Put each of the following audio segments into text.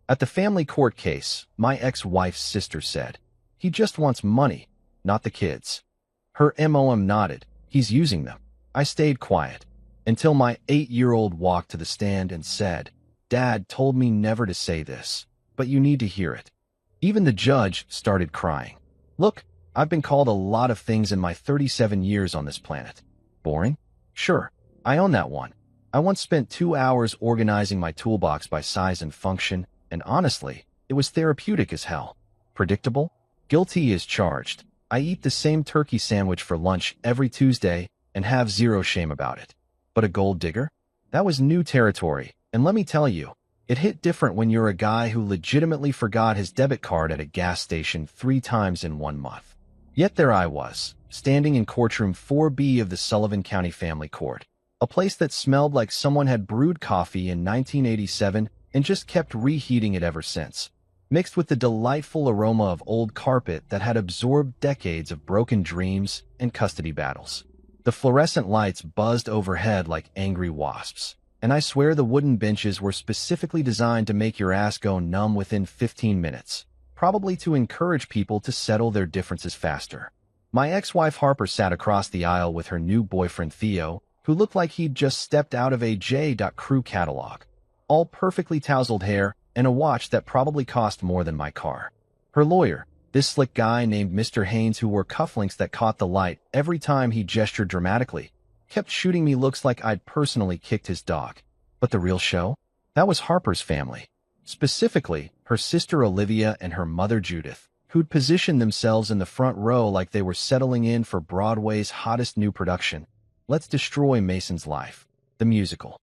At the family court case, my ex-wife's sister said, "He just wants money, not the kids." Her mom nodded. "He's using them." I stayed quiet until my 8-year-old walked to the stand and said, "Dad told me never to say this, but you need to hear it." Even the judge started crying. Look, I've been called a lot of things in my 37 years on this planet. Boring? Sure, I own that one. I once spent 2 hours organizing my toolbox by size and function, and honestly, it was therapeutic as hell. Predictable? Guilty as charged. I eat the same turkey sandwich for lunch every Tuesday and have zero shame about it. But a gold digger? That was new territory, and let me tell you, it hit different when you're a guy who legitimately forgot his debit card at a gas station 3 times in 1 month. Yet there I was, standing in courtroom 4B of the Sullivan County Family Court, a place that smelled like someone had brewed coffee in 1987 and just kept reheating it ever since, mixed with the delightful aroma of old carpet that had absorbed decades of broken dreams and custody battles. The fluorescent lights buzzed overhead like angry wasps, and I swear the wooden benches were specifically designed to make your ass go numb within 15 minutes, probably to encourage people to settle their differences faster. My ex-wife Harper sat across the aisle with her new boyfriend Theo, who looked like he'd just stepped out of a J.Crew catalog, all perfectly tousled hair and a watch that probably cost more than my car. Her lawyer, this slick guy named Mr. Haynes who wore cufflinks that caught the light every time he gestured dramatically, kept shooting me looks like I'd personally kicked his dog. But the real show? That was Harper's family. Specifically, her sister Olivia and her mother Judith, who'd positioned themselves in the front row like they were settling in for Broadway's hottest new production, Let's Destroy Mason's Life, the musical.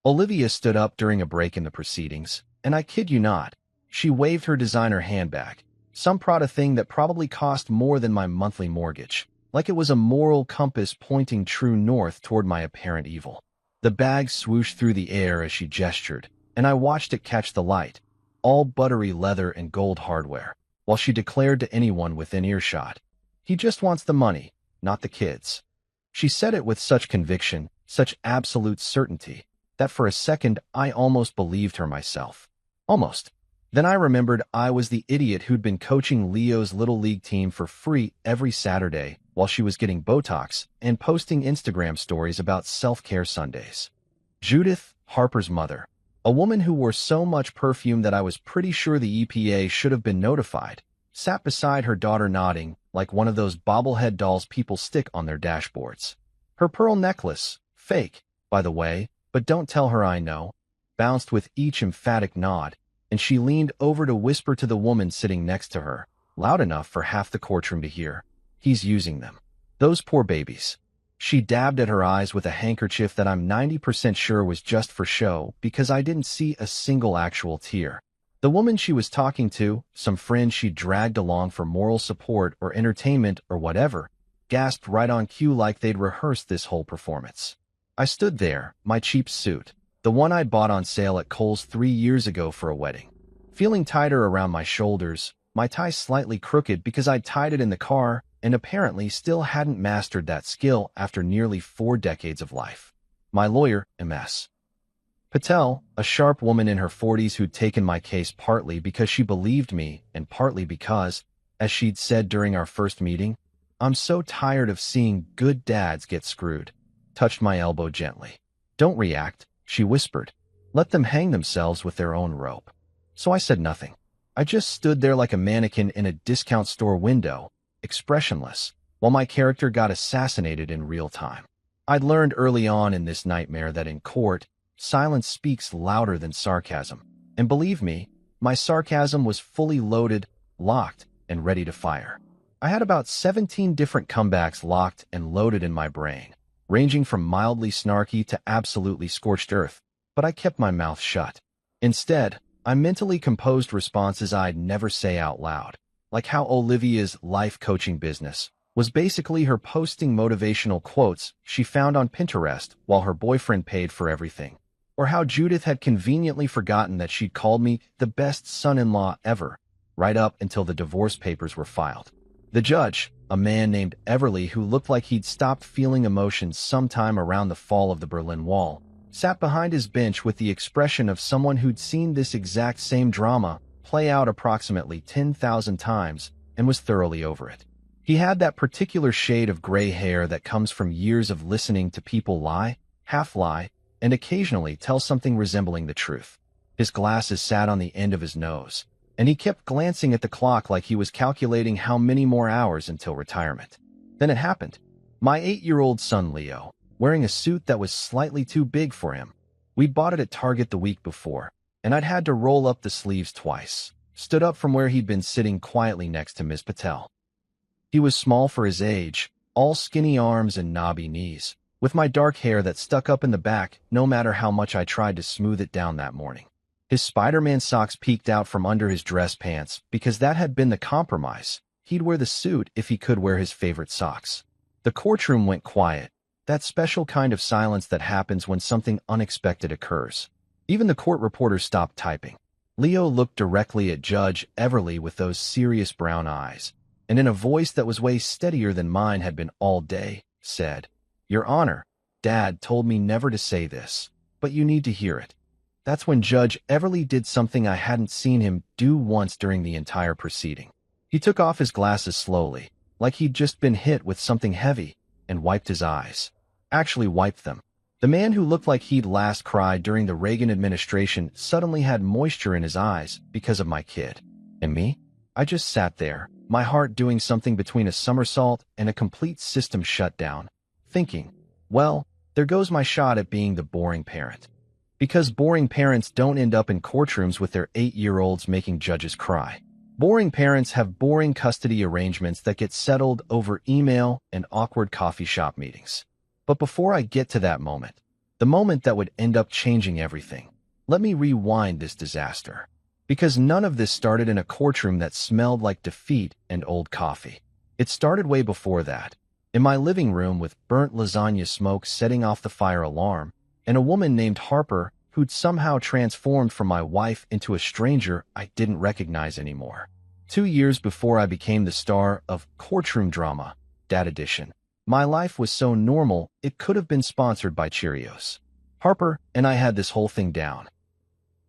Olivia stood up during a break in the proceedings, and I kid you not, she waved her designer handbag, some Prada thing that probably cost more than my monthly mortgage, like it was a moral compass pointing true north toward my apparent evil. The bag swooshed through the air as she gestured, and I watched it catch the light, all buttery leather and gold hardware, while she declared to anyone within earshot, "He just wants the money, not the kids." She said it with such conviction, such absolute certainty, that for a second I almost believed her myself. Almost. Then I remembered I was the idiot who'd been coaching Leo's Little League team for free every Saturday while she was getting Botox and posting Instagram stories about self-care Sundays. Judith, Harper's mother, a woman who wore so much perfume that I was pretty sure the EPA should have been notified, sat beside her daughter nodding like one of those bobblehead dolls people stick on their dashboards. Her pearl necklace, fake, by the way, but don't tell her I know, bounced with each emphatic nod, and she leaned over to whisper to the woman sitting next to her, loud enough for half the courtroom to hear, "He's using them. Those poor babies." She dabbed at her eyes with a handkerchief that I'm 90% sure was just for show because I didn't see a single actual tear. The woman she was talking to, some friend she dragged along for moral support or entertainment or whatever, gasped right on cue like they'd rehearsed this whole performance. I stood there, my cheap suit, the one I'd bought on sale at Kohl's 3 years ago for a wedding, feeling tighter around my shoulders, my tie slightly crooked because I'd tied it in the car and apparently still hadn't mastered that skill after nearly 4 decades of life. My lawyer, Ms. Patel, a sharp woman in her 40s who'd taken my case partly because she believed me and partly because, as she'd said during our first meeting, "I'm so tired of seeing good dads get screwed," touched my elbow gently. "Don't react," she whispered. "Let them hang themselves with their own rope." So I said nothing. I just stood there like a mannequin in a discount store window, expressionless, while my character got assassinated in real time. I'd learned early on in this nightmare that in court, silence speaks louder than sarcasm. And believe me, my sarcasm was fully loaded, locked, and ready to fire. I had about 17 different comebacks locked and loaded in my brain, ranging from mildly snarky to absolutely scorched earth, but I kept my mouth shut. Instead, I mentally composed responses I'd never say out loud, like how Olivia's life coaching business was basically her posting motivational quotes she found on Pinterest while her boyfriend paid for everything, or how Judith had conveniently forgotten that she'd called me the best son-in-law ever, right up until the divorce papers were filed. The judge, a man named Everly who looked like he'd stopped feeling emotions sometime around the fall of the Berlin Wall, sat behind his bench with the expression of someone who'd seen this exact same drama play out approximately 10,000 times and was thoroughly over it. He had that particular shade of gray hair that comes from years of listening to people lie, half lie, and occasionally tell something resembling the truth. His glasses sat on the end of his nose, and he kept glancing at the clock like he was calculating how many more hours until retirement. Then it happened. My 8-year-old son Leo, wearing a suit that was slightly too big for him. We'd bought it at Target the week before, and I'd had to roll up the sleeves twice, stood up from where he'd been sitting quietly next to Ms. Patel. He was small for his age, all skinny arms and knobby knees, with my dark hair that stuck up in the back no matter how much I tried to smooth it down that morning. His Spider-Man socks peeked out from under his dress pants because that had been the compromise. He'd wear the suit if he could wear his favorite socks. The courtroom went quiet, that special kind of silence that happens when something unexpected occurs. Even the court reporters stopped typing. Leo looked directly at Judge Everly with those serious brown eyes, and in a voice that was way steadier than mine had been all day, said, "Your Honor, Dad told me never to say this, but you need to hear it." That's when Judge Everly did something I hadn't seen him do once during the entire proceeding. He took off his glasses slowly, like he'd just been hit with something heavy, and wiped his eyes. Actually wiped them. The man who looked like he'd last cried during the Reagan administration suddenly had moisture in his eyes because of my kid. And me? I just sat there, my heart doing something between a somersault and a complete system shutdown, thinking, well, there goes my shot at being the boring parent. Because boring parents don't end up in courtrooms with their 8-year-olds making judges cry. Boring parents have boring custody arrangements that get settled over email and awkward coffee shop meetings. But before I get to that moment, the moment that would end up changing everything, let me rewind this disaster. Because none of this started in a courtroom that smelled like defeat and old coffee. It started way before that, in my living room with burnt lasagna smoke setting off the fire alarm, and a woman named Harper who'd somehow transformed from my wife into a stranger I didn't recognize anymore. 2 years before I became the star of Courtroom Drama, Dad Edition, my life was so normal it could have been sponsored by Cheerios. Harper and I had this whole thing down.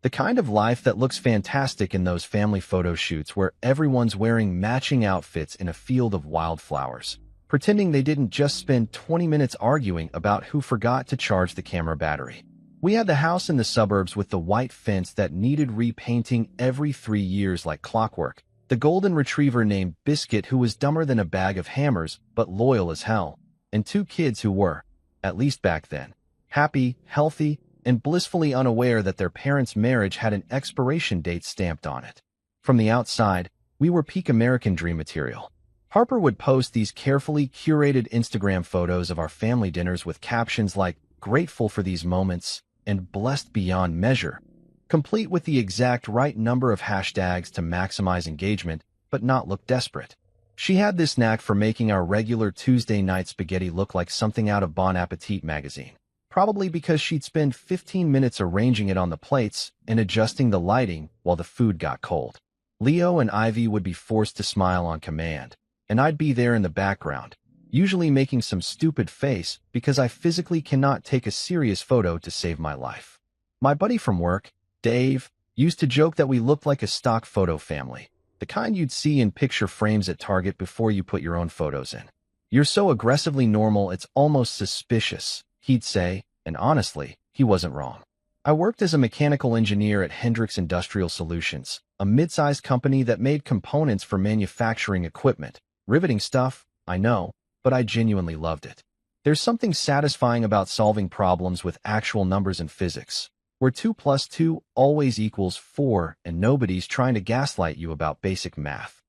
The kind of life that looks fantastic in those family photo shoots where everyone's wearing matching outfits in a field of wildflowers, pretending they didn't just spend 20 minutes arguing about who forgot to charge the camera battery. We had the house in the suburbs with the white fence that needed repainting every 3 years like clockwork, the golden retriever named Biscuit who was dumber than a bag of hammers but loyal as hell, and 2 kids who were, at least back then, happy, healthy, and blissfully unaware that their parents' marriage had an expiration date stamped on it. From the outside, we were peak American dream material. Harper would post these carefully curated Instagram photos of our family dinners with captions like, "Grateful for these moments," and "Blessed beyond measure," complete with the exact right number of hashtags to maximize engagement, but not look desperate. She had this knack for making our regular Tuesday night spaghetti look like something out of Bon Appetit magazine. Probably because she'd spend 15 minutes arranging it on the plates and adjusting the lighting while the food got cold. Leo and Ivy would be forced to smile on command, and I'd be there in the background, usually making some stupid face because I physically cannot take a serious photo to save my life. My buddy from work, Dave, used to joke that we looked like a stock photo family, the kind you'd see in picture frames at Target before you put your own photos in. "You're so aggressively normal it's almost suspicious," he'd say, and honestly, he wasn't wrong. I worked as a mechanical engineer at Hendrix Industrial Solutions, a mid-sized company that made components for manufacturing equipment. Riveting stuff, I know, but I genuinely loved it. There's something satisfying about solving problems with actual numbers in physics, where 2 + 2 always equals 4 and nobody's trying to gaslight you about basic math.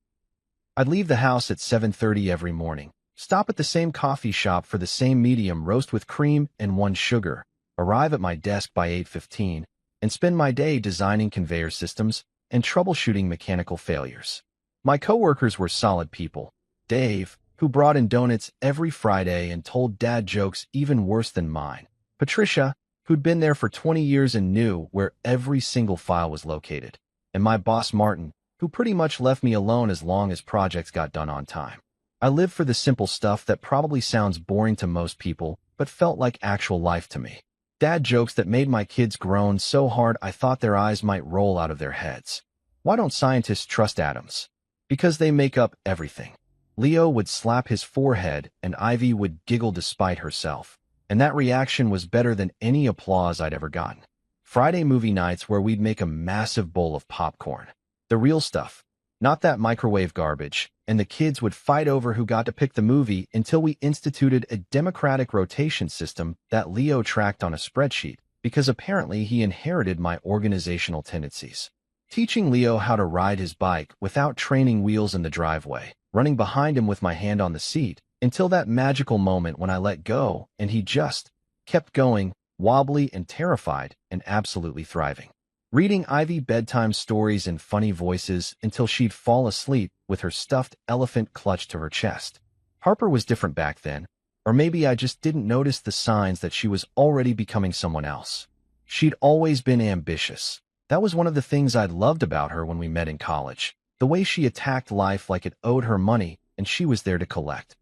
I'd leave the house at 7:30 every morning, stop at the same coffee shop for the same medium roast with cream and 1 sugar, arrive at my desk by 8:15, and spend my day designing conveyor systems and troubleshooting mechanical failures. My coworkers were solid people. Dave, who brought in donuts every Friday and told dad jokes even worse than mine. Patricia, who'd been there for 20 years and knew where every single file was located. And my boss Martin, who pretty much left me alone as long as projects got done on time. I lived for the simple stuff that probably sounds boring to most people, but felt like actual life to me. Dad jokes that made my kids groan so hard I thought their eyes might roll out of their heads. Why don't scientists trust atoms? Because they make up everything. Leo would slap his forehead and Ivy would giggle despite herself. And that reaction was better than any applause I'd ever gotten. Friday movie nights where we'd make a massive bowl of popcorn. The real stuff, not that microwave garbage, and the kids would fight over who got to pick the movie until we instituted a democratic rotation system that Leo tracked on a spreadsheet because apparently he inherited my organizational tendencies. Teaching Leo how to ride his bike without training wheels in the driveway, running behind him with my hand on the seat, until that magical moment when I let go and he just kept going, wobbly and terrified and absolutely thriving. Reading Ivy bedtime stories in funny voices until she'd fall asleep with her stuffed elephant clutched to her chest. Harper was different back then, or maybe I just didn't notice the signs that she was already becoming someone else. She'd always been ambitious. That was one of the things I'd loved about her when we met in college. The way she attacked life like it owed her money and she was there to collect.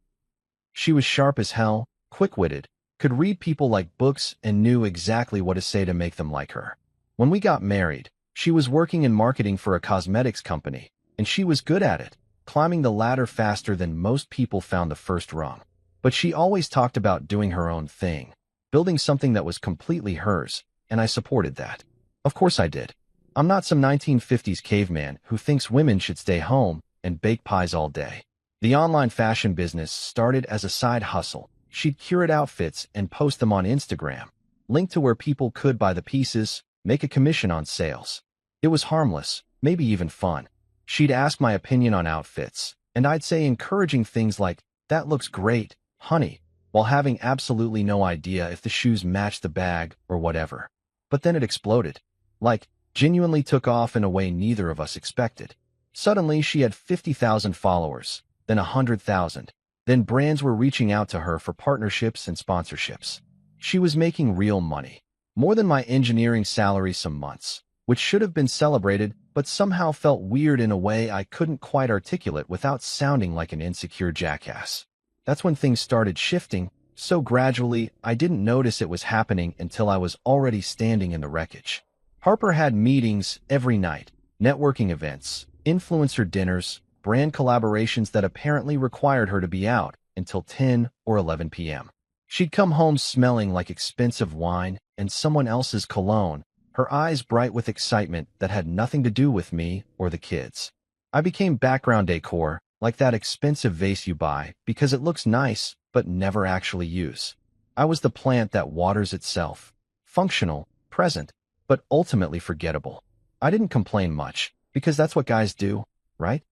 She was sharp as hell, quick-witted, could read people like books and knew exactly what to say to make them like her. When we got married, she was working in marketing for a cosmetics company, and she was good at it, climbing the ladder faster than most people found the first rung. But she always talked about doing her own thing, building something that was completely hers, and I supported that. Of course I did. I'm not some 1950s caveman who thinks women should stay home and bake pies all day. The online fashion business started as a side hustle. She'd curate outfits and post them on Instagram, link to where people could buy the pieces, make a commission on sales. It was harmless, maybe even fun. She'd ask my opinion on outfits, and I'd say encouraging things like, "That looks great, honey," while having absolutely no idea if the shoes matched the bag or whatever. But then it exploded. Genuinely took off in a way neither of us expected. Suddenly, she had 50,000 followers, then 100,000. Then brands were reaching out to her for partnerships and sponsorships. She was making real money. More than my engineering salary some months, which should have been celebrated, but somehow felt weird in a way I couldn't quite articulate without sounding like an insecure jackass. That's when things started shifting, so gradually I didn't notice it was happening until I was already standing in the wreckage. Harper had meetings every night, networking events, influencer dinners, brand collaborations that apparently required her to be out until 10 or 11 p.m. She'd come home smelling like expensive wine and someone else's cologne, her eyes bright with excitement that had nothing to do with me or the kids. I became background decor, like that expensive vase you buy because it looks nice but never actually use. I was the plant that waters itself, functional, present, but ultimately forgettable. I didn't complain much, because that's what guys do, right?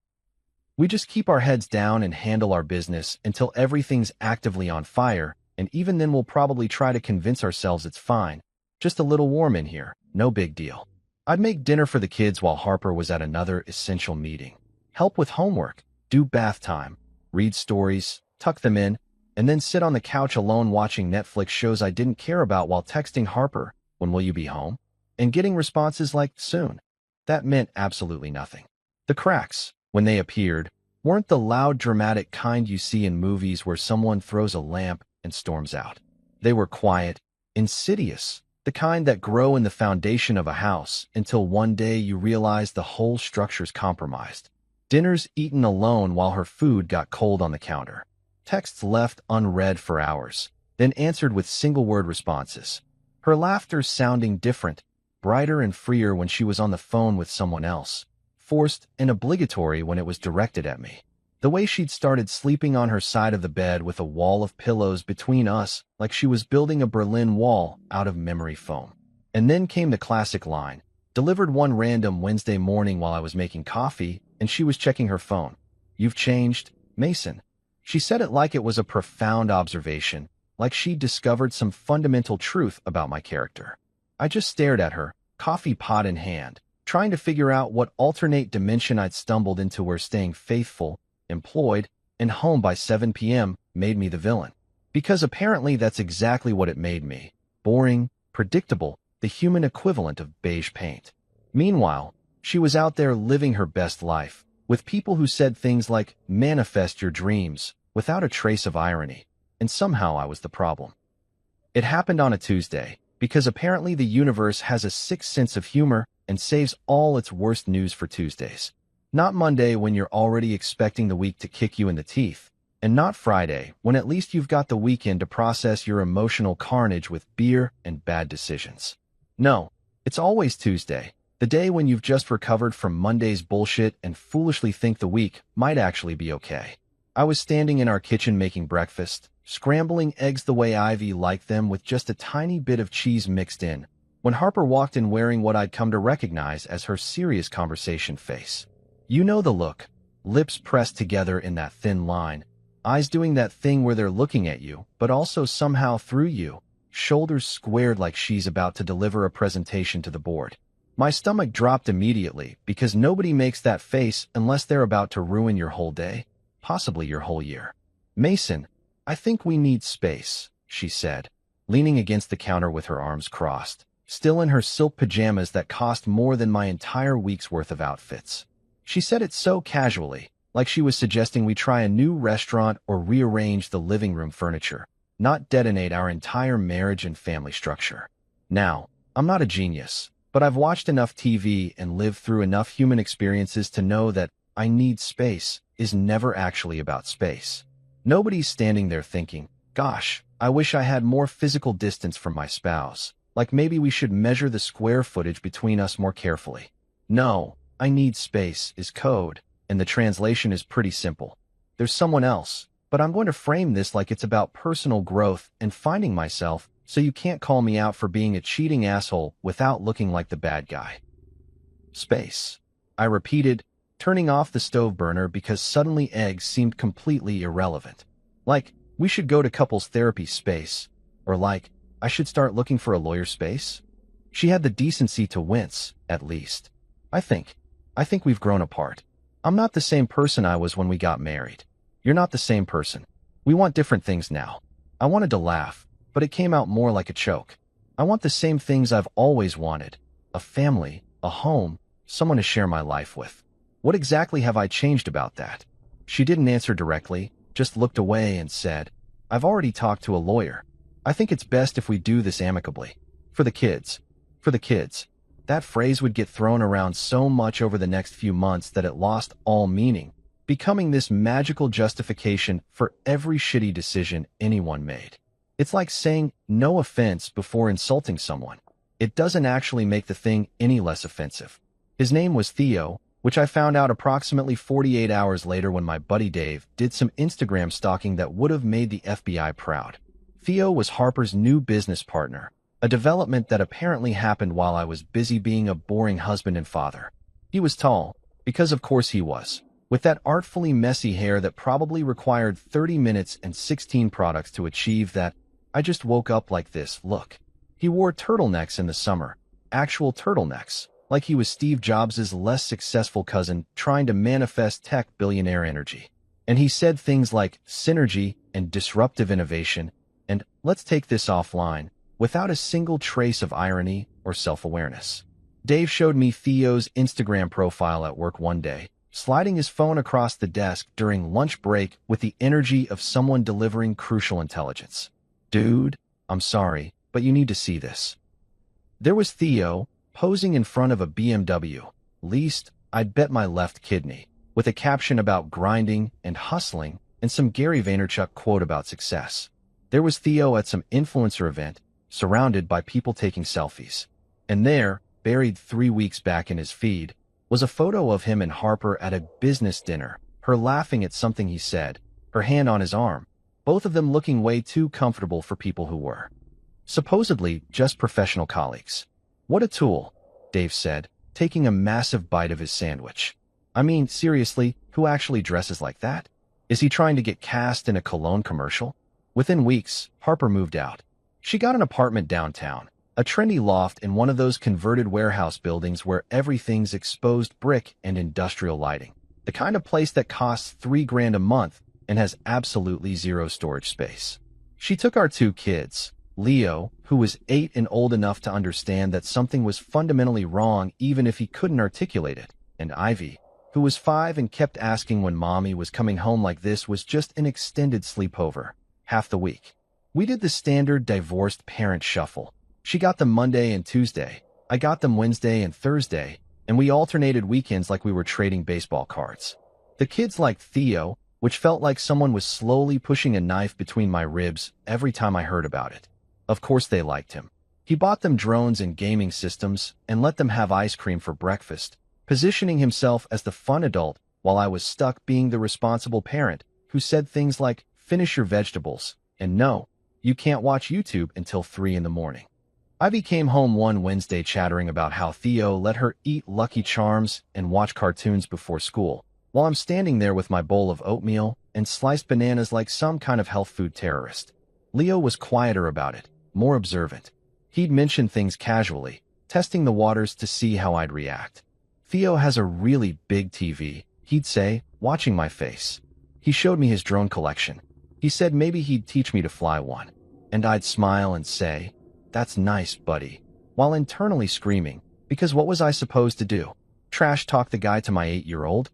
We just keep our heads down and handle our business until everything's actively on fire, and even then we'll probably try to convince ourselves it's fine. Just a little warm in here, no big deal. I'd make dinner for the kids while Harper was at another essential meeting. Help with homework, do bath time, read stories, tuck them in, and then sit on the couch alone watching Netflix shows I didn't care about while texting Harper, "When will you be home?" and getting responses like, "Soon." That meant absolutely nothing. The cracks, when they appeared, weren't the loud, dramatic kind you see in movies where someone throws a lamp and storms out. They were quiet, insidious, the kind that grow in the foundation of a house until one day you realize the whole structure's compromised. Dinners eaten alone while her food got cold on the counter. Texts left unread for hours, then answered with single-word responses. Her laughter sounding different, brighter and freer when she was on the phone with someone else, forced and obligatory when it was directed at me. The way she'd started sleeping on her side of the bed with a wall of pillows between us, like she was building a Berlin Wall out of memory foam. And then came the classic line, delivered one random Wednesday morning while I was making coffee, and she was checking her phone. "You've changed, Mason." She said it like it was a profound observation, like she'd discovered some fundamental truth about my character. I just stared at her, coffee pot in hand, trying to figure out what alternate dimension I'd stumbled into where staying faithful, employed, and home by 7 p.m. made me the villain. Because apparently that's exactly what it made me. Boring, predictable, the human equivalent of beige paint. Meanwhile, she was out there living her best life, with people who said things like, "Manifest your dreams," without a trace of irony. And somehow I was the problem. It happened on a Tuesday, because apparently the universe has a sick sense of humor and saves all its worst news for Tuesdays. Not Monday when you're already expecting the week to kick you in the teeth, and not Friday when at least you've got the weekend to process your emotional carnage with beer and bad decisions. No, it's always Tuesday, the day when you've just recovered from Monday's bullshit and foolishly think the week might actually be okay. I was standing in our kitchen making breakfast, scrambling eggs the way Ivy liked them with just a tiny bit of cheese mixed in, when Harper walked in wearing what I'd come to recognize as her serious conversation face. You know the look, lips pressed together in that thin line, eyes doing that thing where they're looking at you, but also somehow through you, shoulders squared like she's about to deliver a presentation to the board. My stomach dropped immediately because nobody makes that face unless they're about to ruin your whole day, possibly your whole year. Mason, I think we need space, she said, leaning against the counter with her arms crossed, still in her silk pajamas that cost more than my entire week's worth of outfits. She said it so casually, like she was suggesting we try a new restaurant or rearrange the living room furniture, not detonate our entire marriage and family structure. Now, I'm not a genius, but I've watched enough TV and lived through enough human experiences to know that I need space is never actually about space. Nobody's standing there thinking, gosh, I wish I had more physical distance from my spouse, like maybe we should measure the square footage between us more carefully. No, I need space is code, and the translation is pretty simple. There's someone else, but I'm going to frame this like it's about personal growth and finding myself, so you can't call me out for being a cheating asshole without looking like the bad guy. Space, I repeated, turning off the stove burner because suddenly eggs seemed completely irrelevant. Like, we should go to couples therapy space, or like, I should start looking for a lawyer space? She had the decency to wince, at least. I think we've grown apart. I'm not the same person I was when we got married. You're not the same person. We want different things now. I wanted to laugh, but it came out more like a choke. I want the same things I've always wanted. A family, a home, someone to share my life with. What exactly have I changed about that? She didn't answer directly, just looked away and said, I've already talked to a lawyer. I think it's best if we do this amicably. For the kids. For the kids. That phrase would get thrown around so much over the next few months that it lost all meaning, becoming this magical justification for every shitty decision anyone made. It's like saying no offense before insulting someone. It doesn't actually make the thing any less offensive. His name was Theo, which I found out approximately 48 hours later when my buddy Dave did some Instagram stalking that would have made the FBI proud. Theo was Harper's new business partner, a development that apparently happened while I was busy being a boring husband and father. He was tall, because of course he was, with that artfully messy hair that probably required 30 minutes and 16 products to achieve that I just woke up like this look. He wore turtlenecks in the summer, actual turtlenecks, like he was Steve Jobs' less successful cousin trying to manifest tech billionaire energy. And he said things like synergy and disruptive innovation and let's take this offline, without a single trace of irony or self-awareness. Dave showed me Theo's Instagram profile at work one day, sliding his phone across the desk during lunch break with the energy of someone delivering crucial intelligence. Dude, I'm sorry, but you need to see this. There was Theo, posing in front of a BMW, leased, I'd bet my left kidney, with a caption about grinding and hustling and some Gary Vaynerchuk quote about success. There was Theo at some influencer event, surrounded by people taking selfies. And there, buried 3 weeks back in his feed, was a photo of him and Harper at a business dinner, her laughing at something he said, her hand on his arm, both of them looking way too comfortable for people who were supposedly just professional colleagues. What a tool, Dave said, taking a massive bite of his sandwich. I mean, seriously, who actually dresses like that? Is he trying to get cast in a cologne commercial? Within weeks, Harper moved out. She got an apartment downtown, a trendy loft in one of those converted warehouse buildings where everything's exposed brick and industrial lighting. The kind of place that costs $3,000 a month and has absolutely zero storage space. She took our 2 kids, Leo, who was 8 and old enough to understand that something was fundamentally wrong even if he couldn't articulate it, and Ivy, who was 5 and kept asking when mommy was coming home like this was just an extended sleepover, half the week. We did the standard divorced parent shuffle. She got them Monday and Tuesday. I got them Wednesday and Thursday, and we alternated weekends like we were trading baseball cards. The kids liked Theo, which felt like someone was slowly pushing a knife between my ribs every time I heard about it. Of course they liked him. He bought them drones and gaming systems and let them have ice cream for breakfast, positioning himself as the fun adult while I was stuck being the responsible parent who said things like, "Finish your vegetables," and "No, you can't watch YouTube until 3 in the morning." Ivy came home one Wednesday chattering about how Theo let her eat Lucky Charms and watch cartoons before school, while I'm standing there with my bowl of oatmeal and sliced bananas like some kind of health food terrorist. Leo was quieter about it, more observant. He'd mention things casually, testing the waters to see how I'd react. "Theo has a really big TV," he'd say, watching my face. He showed me his drone collection. He said maybe he'd teach me to fly one. And I'd smile and say, "That's nice, buddy," while internally screaming, because what was I supposed to do? Trash talk the guy to my 8-year-old?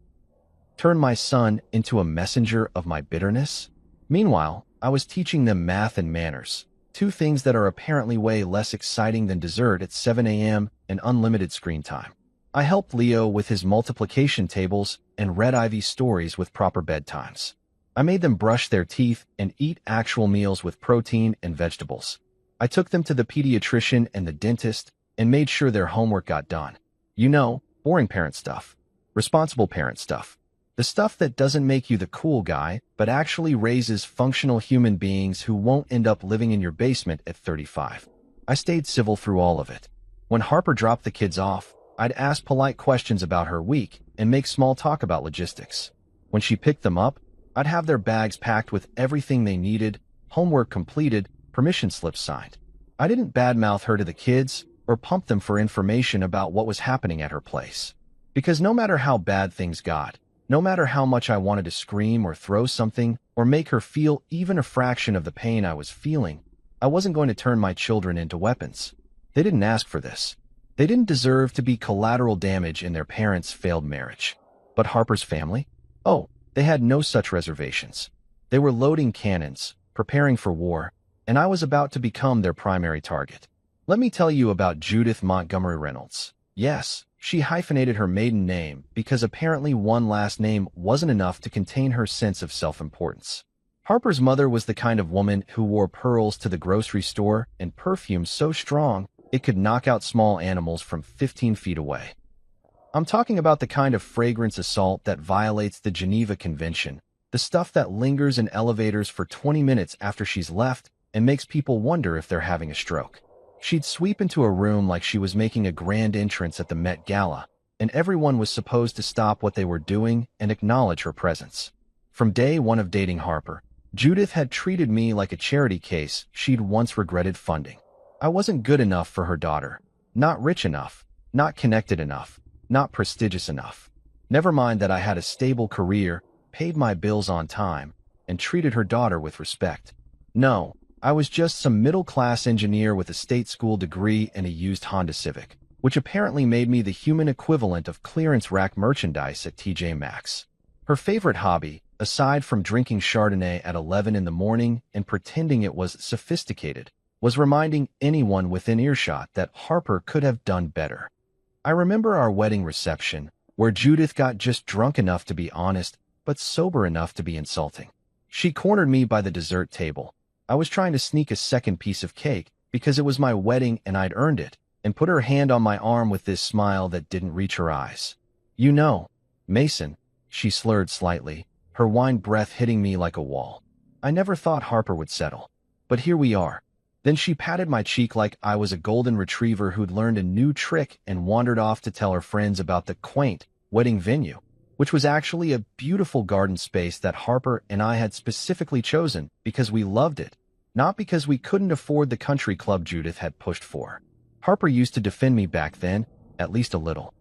Turn my son into a messenger of my bitterness? Meanwhile, I was teaching them math and manners, two things that are apparently way less exciting than dessert at 7 a.m. and unlimited screen time. I helped Leo with his multiplication tables and read Ivy's stories with proper bedtimes. I made them brush their teeth and eat actual meals with protein and vegetables. I took them to the pediatrician and the dentist and made sure their homework got done. You know, boring parent stuff. Responsible parent stuff. The stuff that doesn't make you the cool guy, but actually raises functional human beings who won't end up living in your basement at 35. I stayed civil through all of it. When Harper dropped the kids off, I'd ask polite questions about her week and make small talk about logistics. When she picked them up, I'd have their bags packed with everything they needed, homework completed, permission slips signed. I didn't badmouth her to the kids or pump them for information about what was happening at her place. Because no matter how bad things got, no matter how much I wanted to scream or throw something or make her feel even a fraction of the pain I was feeling, I wasn't going to turn my children into weapons. They didn't ask for this. They didn't deserve to be collateral damage in their parents' failed marriage. But Harper's family? Oh, they had no such reservations. They were loading cannons, preparing for war, and I was about to become their primary target. Let me tell you about Judith Montgomery Reynolds. Yes, she hyphenated her maiden name because apparently one last name wasn't enough to contain her sense of self-importance. Harper's mother was the kind of woman who wore pearls to the grocery store and perfume so strong it could knock out small animals from 15 feet away. I'm talking about the kind of fragrance assault that violates the Geneva Convention, the stuff that lingers in elevators for 20 minutes after she's left and makes people wonder if they're having a stroke. She'd sweep into a room like she was making a grand entrance at the Met Gala, and everyone was supposed to stop what they were doing and acknowledge her presence. From day one of dating Harper, Judith had treated me like a charity case she'd once regretted funding. I wasn't good enough for her daughter, not rich enough, not connected enough, not prestigious enough. Never mind that I had a stable career, paid my bills on time, and treated her daughter with respect. No, I was just some middle-class engineer with a state school degree and a used Honda Civic, which apparently made me the human equivalent of clearance rack merchandise at TJ Maxx. Her favorite hobby, aside from drinking Chardonnay at 11 in the morning and pretending it was sophisticated, was reminding anyone within earshot that Harper could have done better. I remember our wedding reception, where Judith got just drunk enough to be honest, but sober enough to be insulting. She cornered me by the dessert table. I was trying to sneak a second piece of cake because it was my wedding and I'd earned it, and put her hand on my arm with this smile that didn't reach her eyes. "You know, Mason," she slurred slightly, her wine breath hitting me like a wall. I never thought Harper would settle. But here we are. Then she patted my cheek like I was a golden retriever who'd learned a new trick and wandered off to tell her friends about the quaint wedding venue, which was actually a beautiful garden space that Harper and I had specifically chosen because we loved it, not because we couldn't afford the country club Judith had pushed for. Harper used to defend me back then, at least a little.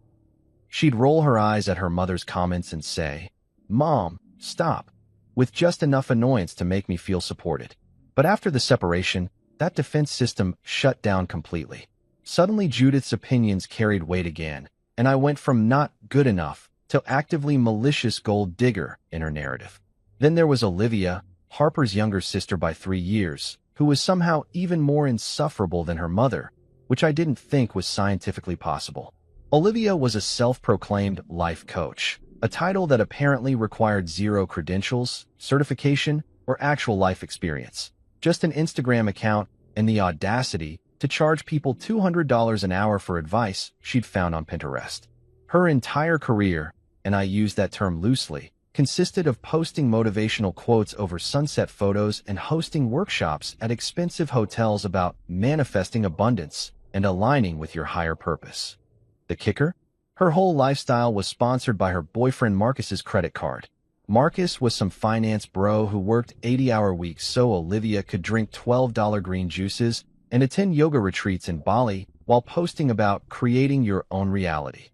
She'd roll her eyes at her mother's comments and say, "Mom, stop," with just enough annoyance to make me feel supported. But after the separation, that defense system shut down completely. Suddenly Judith's opinions carried weight again, and I went from not good enough to actively malicious gold digger in her narrative. Then there was Olivia, Harper's younger sister by 3 years, who was somehow even more insufferable than her mother, which I didn't think was scientifically possible. Olivia was a self-proclaimed life coach, a title that apparently required zero credentials, certification, or actual life experience. Just an Instagram account and the audacity to charge people $200 an hour for advice she'd found on Pinterest. Her entire career, and I use that term loosely, consisted of posting motivational quotes over sunset photos and hosting workshops at expensive hotels about manifesting abundance and aligning with your higher purpose. The kicker? Her whole lifestyle was sponsored by her boyfriend Marcus's credit card. Marcus was some finance bro who worked 80-hour weeks so Olivia could drink $12 green juices and attend yoga retreats in Bali while posting about creating your own reality.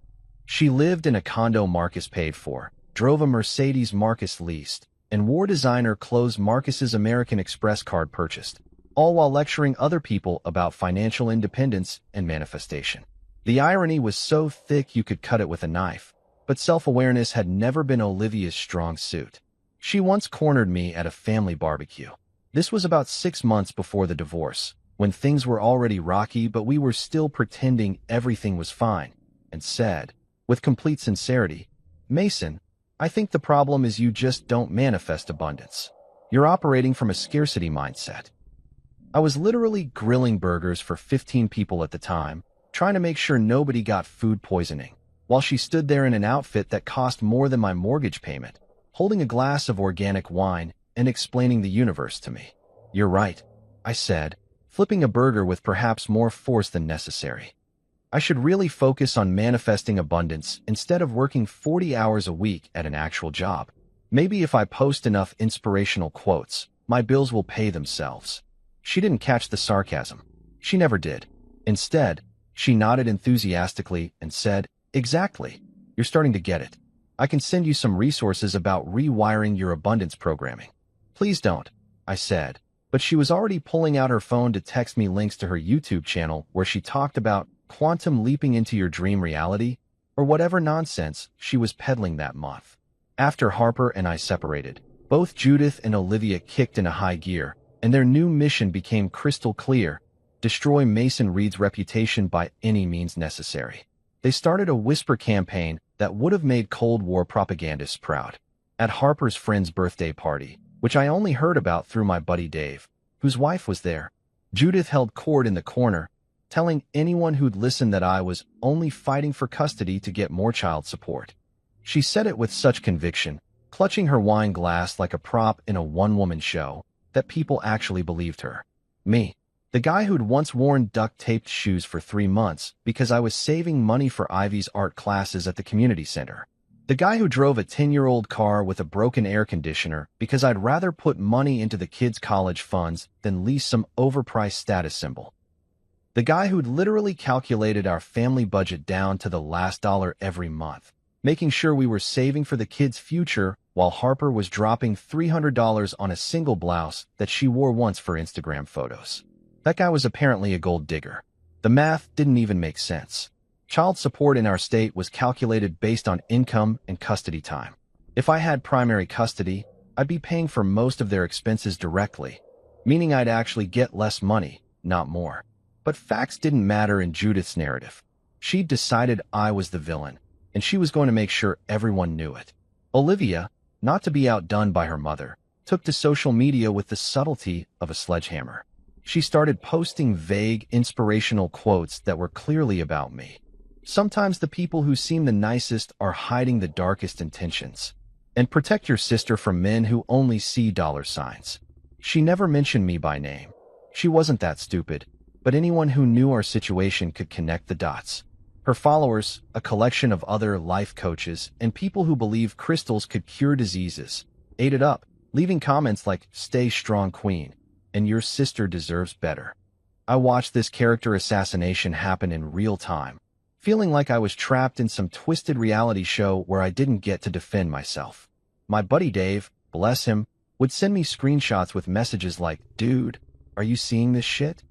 She lived in a condo Marcus paid for, drove a Mercedes Marcus leased, and wore designer clothes Marcus's American Express card purchased, all while lecturing other people about financial independence and manifestation. The irony was so thick you could cut it with a knife, but self-awareness had never been Olivia's strong suit. She once cornered me at a family barbecue. This was about 6 months before the divorce, when things were already rocky but we were still pretending everything was fine, and said, with complete sincerity, "Mason, I think the problem is you just don't manifest abundance. You're operating from a scarcity mindset." I was literally grilling burgers for 15 people at the time, trying to make sure nobody got food poisoning, while she stood there in an outfit that cost more than my mortgage payment, holding a glass of organic wine and explaining the universe to me. "You're right," I said, flipping a burger with perhaps more force than necessary. "I should really focus on manifesting abundance instead of working 40 hours a week at an actual job. Maybe if I post enough inspirational quotes, my bills will pay themselves." She didn't catch the sarcasm. She never did. Instead, she nodded enthusiastically and said, "Exactly. You're starting to get it. I can send you some resources about rewiring your abundance programming." "Please don't," I said, but she was already pulling out her phone to text me links to her YouTube channel where she talked about quantum leaping into your dream reality, or whatever nonsense she was peddling that month. After Harper and I separated, both Judith and Olivia kicked into high gear, and their new mission became crystal clear: destroy Mason Reed's reputation by any means necessary. They started a whisper campaign that would have made Cold War propagandists proud. At Harper's friend's birthday party, which I only heard about through my buddy Dave, whose wife was there, Judith held court in the corner, telling anyone who'd listen that I was only fighting for custody to get more child support. She said it with such conviction, clutching her wine glass like a prop in a one-woman show, that people actually believed her. Me, the guy who'd once worn duct-taped shoes for 3 months because I was saving money for Ivy's art classes at the community center. The guy who drove a 10-year-old car with a broken air conditioner because I'd rather put money into the kids' college funds than lease some overpriced status symbol. The guy who'd literally calculated our family budget down to the last dollar every month, making sure we were saving for the kids' future while Harper was dropping $300 on a single blouse that she wore once for Instagram photos. That guy was apparently a gold digger. The math didn't even make sense. Child support in our state was calculated based on income and custody time. If I had primary custody, I'd be paying for most of their expenses directly, meaning I'd actually get less money, not more. But facts didn't matter in Judith's narrative. She'd decided I was the villain, and she was going to make sure everyone knew it. Olivia, not to be outdone by her mother, took to social media with the subtlety of a sledgehammer. She started posting vague, inspirational quotes that were clearly about me. Sometimes the people who seem the nicest are hiding the darkest intentions. And protect your sister from men who only see dollar signs. She never mentioned me by name. She wasn't that stupid, but anyone who knew our situation could connect the dots. Her followers, a collection of other life coaches and people who believe crystals could cure diseases, ate it up, leaving comments like, "Stay strong, queen," and "Your sister deserves better." I watched this character assassination happen in real time, feeling like I was trapped in some twisted reality show where I didn't get to defend myself. My buddy Dave, bless him, would send me screenshots with messages like, "Dude, are you seeing this shit?"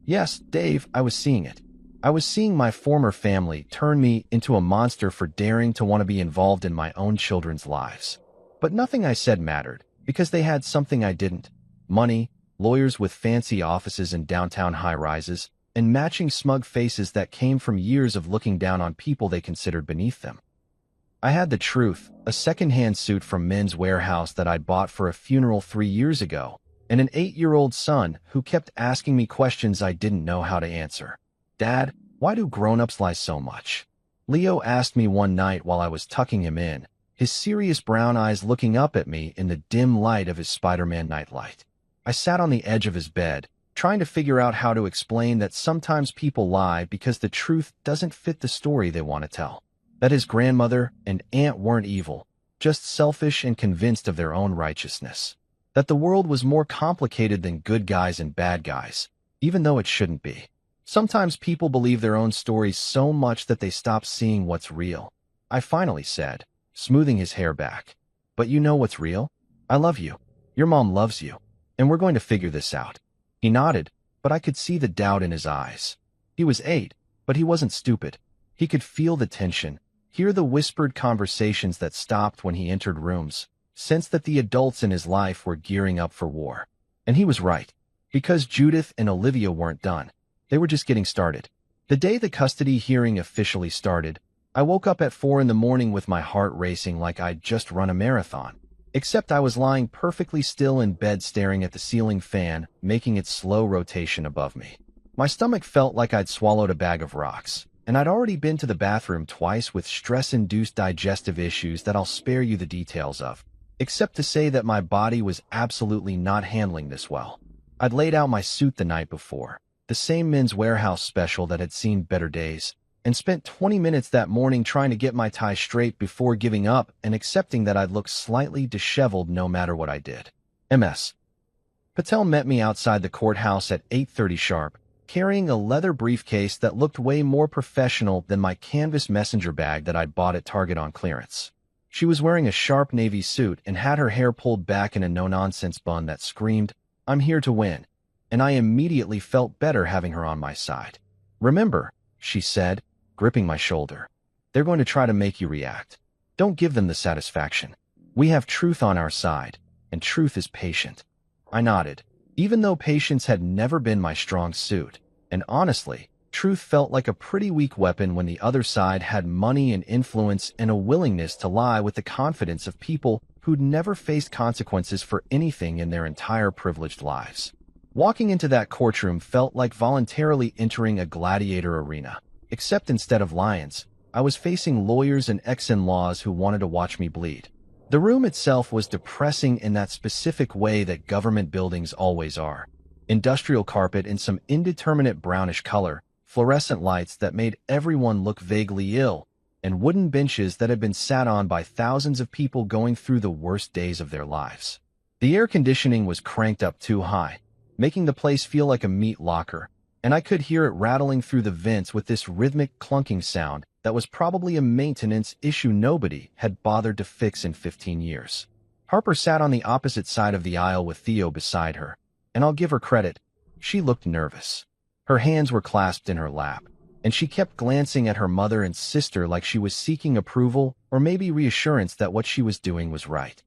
Yes, Dave, I was seeing it. I was seeing my former family turn me into a monster for daring to want to be involved in my own children's lives. But nothing I said mattered, because they had something I didn't: money, lawyers with fancy offices in downtown high-rises, and matching smug faces that came from years of looking down on people they considered beneath them. I had the truth, a second-hand suit from Men's Warehouse that I'd bought for a funeral 3 years ago, and an 8-year-old son who kept asking me questions I didn't know how to answer. "Dad, why do grown-ups lie so much?" Leo asked me one night while I was tucking him in, his serious brown eyes looking up at me in the dim light of his Spider-Man nightlight. I sat on the edge of his bed, trying to figure out how to explain that sometimes people lie because the truth doesn't fit the story they want to tell. That his grandmother and aunt weren't evil, just selfish and convinced of their own righteousness. That the world was more complicated than good guys and bad guys, even though it shouldn't be. Sometimes people believe their own stories so much that they stop seeing what's real. I finally said, smoothing his hair back. "But you know what's real? I love you. Your mom loves you. And we're going to figure this out." He nodded, but I could see the doubt in his eyes. He was 8, but he wasn't stupid. He could feel the tension, hear the whispered conversations that stopped when he entered rooms, sense that the adults in his life were gearing up for war. And he was right. Because Judith and Olivia weren't done. They were just getting started. The day the custody hearing officially started, I woke up at 4 in the morning with my heart racing like I'd just run a marathon. Except I was lying perfectly still in bed staring at the ceiling fan, making its slow rotation above me. My stomach felt like I'd swallowed a bag of rocks, and I'd already been to the bathroom twice with stress-induced digestive issues that I'll spare you the details of, except to say that my body was absolutely not handling this well. I'd laid out my suit the night before, the same Men's Warehouse special that had seen better days, and spent 20 minutes that morning trying to get my tie straight before giving up and accepting that I'd look slightly disheveled no matter what I did. Ms. Patel met me outside the courthouse at 8:30 sharp, carrying a leather briefcase that looked way more professional than my canvas messenger bag that I'd bought at Target on clearance. She was wearing a sharp navy suit and had her hair pulled back in a no-nonsense bun that screamed, "I'm here to win," and I immediately felt better having her on my side. "Remember," she said, gripping my shoulder, "they're going to try to make you react. Don't give them the satisfaction. We have truth on our side, and truth is patient." I nodded, even though patience had never been my strong suit, and honestly, truth felt like a pretty weak weapon when the other side had money and influence and a willingness to lie with the confidence of people who'd never faced consequences for anything in their entire privileged lives. Walking into that courtroom felt like voluntarily entering a gladiator arena. Except instead of lions, I was facing lawyers and ex-in-laws who wanted to watch me bleed. The room itself was depressing in that specific way that government buildings always are. Industrial carpet in some indeterminate brownish color, fluorescent lights that made everyone look vaguely ill, and wooden benches that had been sat on by thousands of people going through the worst days of their lives. The air conditioning was cranked up too high, making the place feel like a meat locker, and I could hear it rattling through the vents with this rhythmic clunking sound that was probably a maintenance issue nobody had bothered to fix in 15 years. Harper sat on the opposite side of the aisle with Theo beside her, and I'll give her credit, she looked nervous. Her hands were clasped in her lap, and she kept glancing at her mother and sister like she was seeking approval or maybe reassurance that what she was doing was right.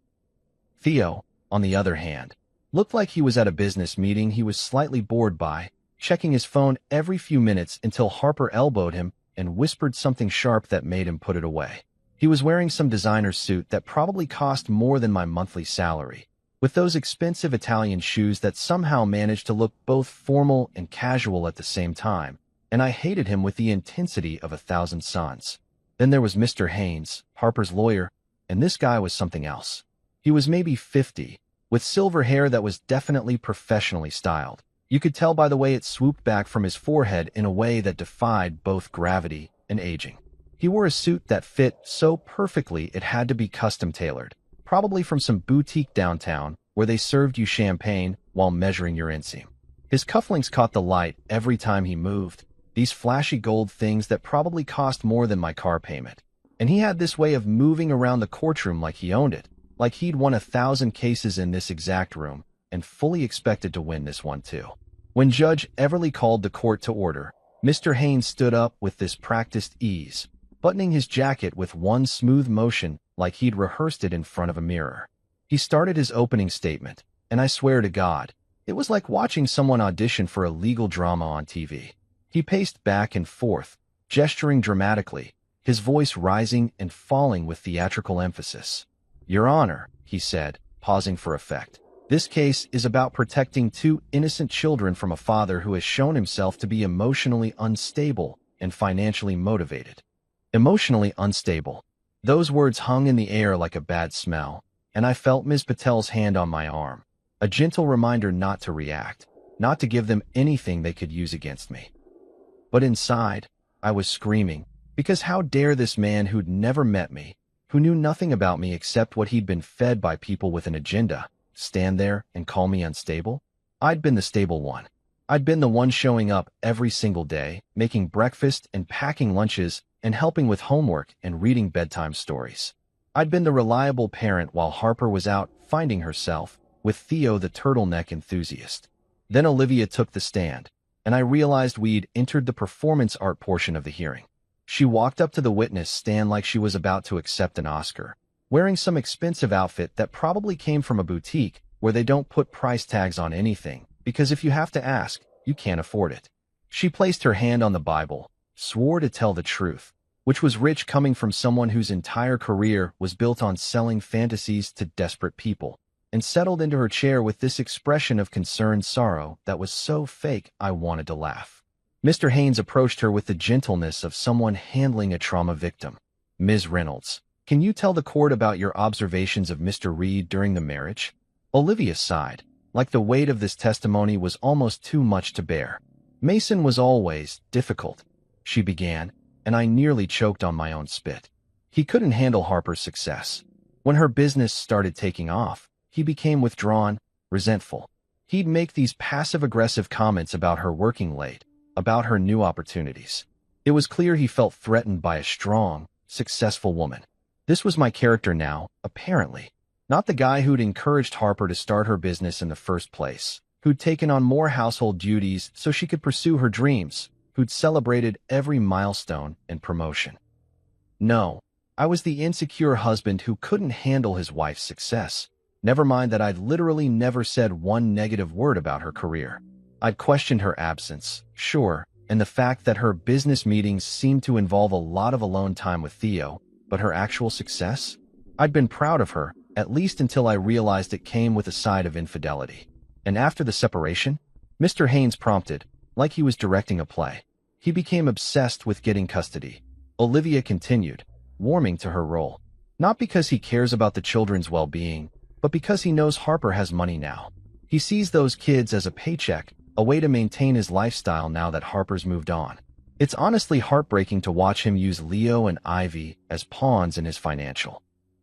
Theo, on the other hand, looked like he was at a business meeting he was slightly bored by, checking his phone every few minutes until Harper elbowed him and whispered something sharp that made him put it away. He was wearing some designer suit that probably cost more than my monthly salary, with those expensive Italian shoes that somehow managed to look both formal and casual at the same time, and I hated him with the intensity of 1,000 suns. Then there was Mr. Haynes, Harper's lawyer, and this guy was something else. He was maybe 50, with silver hair that was definitely professionally styled. You could tell by the way it swooped back from his forehead in a way that defied both gravity and aging. He wore a suit that fit so perfectly it had to be custom-tailored, probably from some boutique downtown where they served you champagne while measuring your inseam. His cufflinks caught the light every time he moved, these flashy gold things that probably cost more than my car payment. And he had this way of moving around the courtroom like he owned it, like he'd won 1,000 cases in this exact room and fully expected to win this one too. When Judge Everly called the court to order, Mr. Haynes stood up with this practiced ease, buttoning his jacket with one smooth motion like he'd rehearsed it in front of a mirror. He started his opening statement, and I swear to God, it was like watching someone audition for a legal drama on TV. He paced back and forth, gesturing dramatically, his voice rising and falling with theatrical emphasis. "Your Honor," he said, pausing for effect, "this case is about protecting two innocent children from a father who has shown himself to be emotionally unstable and financially motivated." Emotionally unstable. Those words hung in the air like a bad smell, and I felt Ms. Patel's hand on my arm, a gentle reminder not to react, not to give them anything they could use against me. But inside, I was screaming, because how dare this man who'd never met me, who knew nothing about me except what he'd been fed by people with an agenda, stand there and call me unstable? I'd been the stable one. I'd been the one showing up every single day, making breakfast and packing lunches and helping with homework and reading bedtime stories. I'd been the reliable parent while Harper was out finding herself, with Theo the turtleneck enthusiast. Then Olivia took the stand, and I realized we'd entered the performance art portion of the hearing. She walked up to the witness stand like she was about to accept an Oscar, wearing some expensive outfit that probably came from a boutique where they don't put price tags on anything, because if you have to ask, you can't afford it. She placed her hand on the Bible, swore to tell the truth, which was rich coming from someone whose entire career was built on selling fantasies to desperate people, and settled into her chair with this expression of concerned sorrow that was so fake I wanted to laugh. Mr. Haynes approached her with the gentleness of someone handling a trauma victim. "Ms. Reynolds, can you tell the court about your observations of Mr. Reed during the marriage?" Olivia sighed, like the weight of this testimony was almost too much to bear. "Mason was always difficult," she began, and I nearly choked on my own spit. "He couldn't handle Harper's success. When her business started taking off, he became withdrawn, resentful. He'd make these passive-aggressive comments about her working late, about her new opportunities. It was clear he felt threatened by a strong, successful woman. This was my character now, apparently. Not the guy who'd encouraged Harper to start her business in the first place, who'd taken on more household duties so she could pursue her dreams, who'd celebrated every milestone and promotion. No, I was the insecure husband who couldn't handle his wife's success. Never mind that I'd literally never said one negative word about her career. I'd questioned her absence, sure, and the fact that her business meetings seemed to involve a lot of alone time with Theo, but her actual success? I'd been proud of her, at least until I realized it came with a side of infidelity. And after the separation, Mr. Haynes prompted, like he was directing a play. He became obsessed with getting custody. Olivia continued, warming to her role. Not because he cares about the children's well-being, but because he knows Harper has money now. He sees those kids as a paycheck, a way to maintain his lifestyle now that Harper's moved on. It's honestly heartbreaking to watch him use Leo and Ivy as pawns in his financial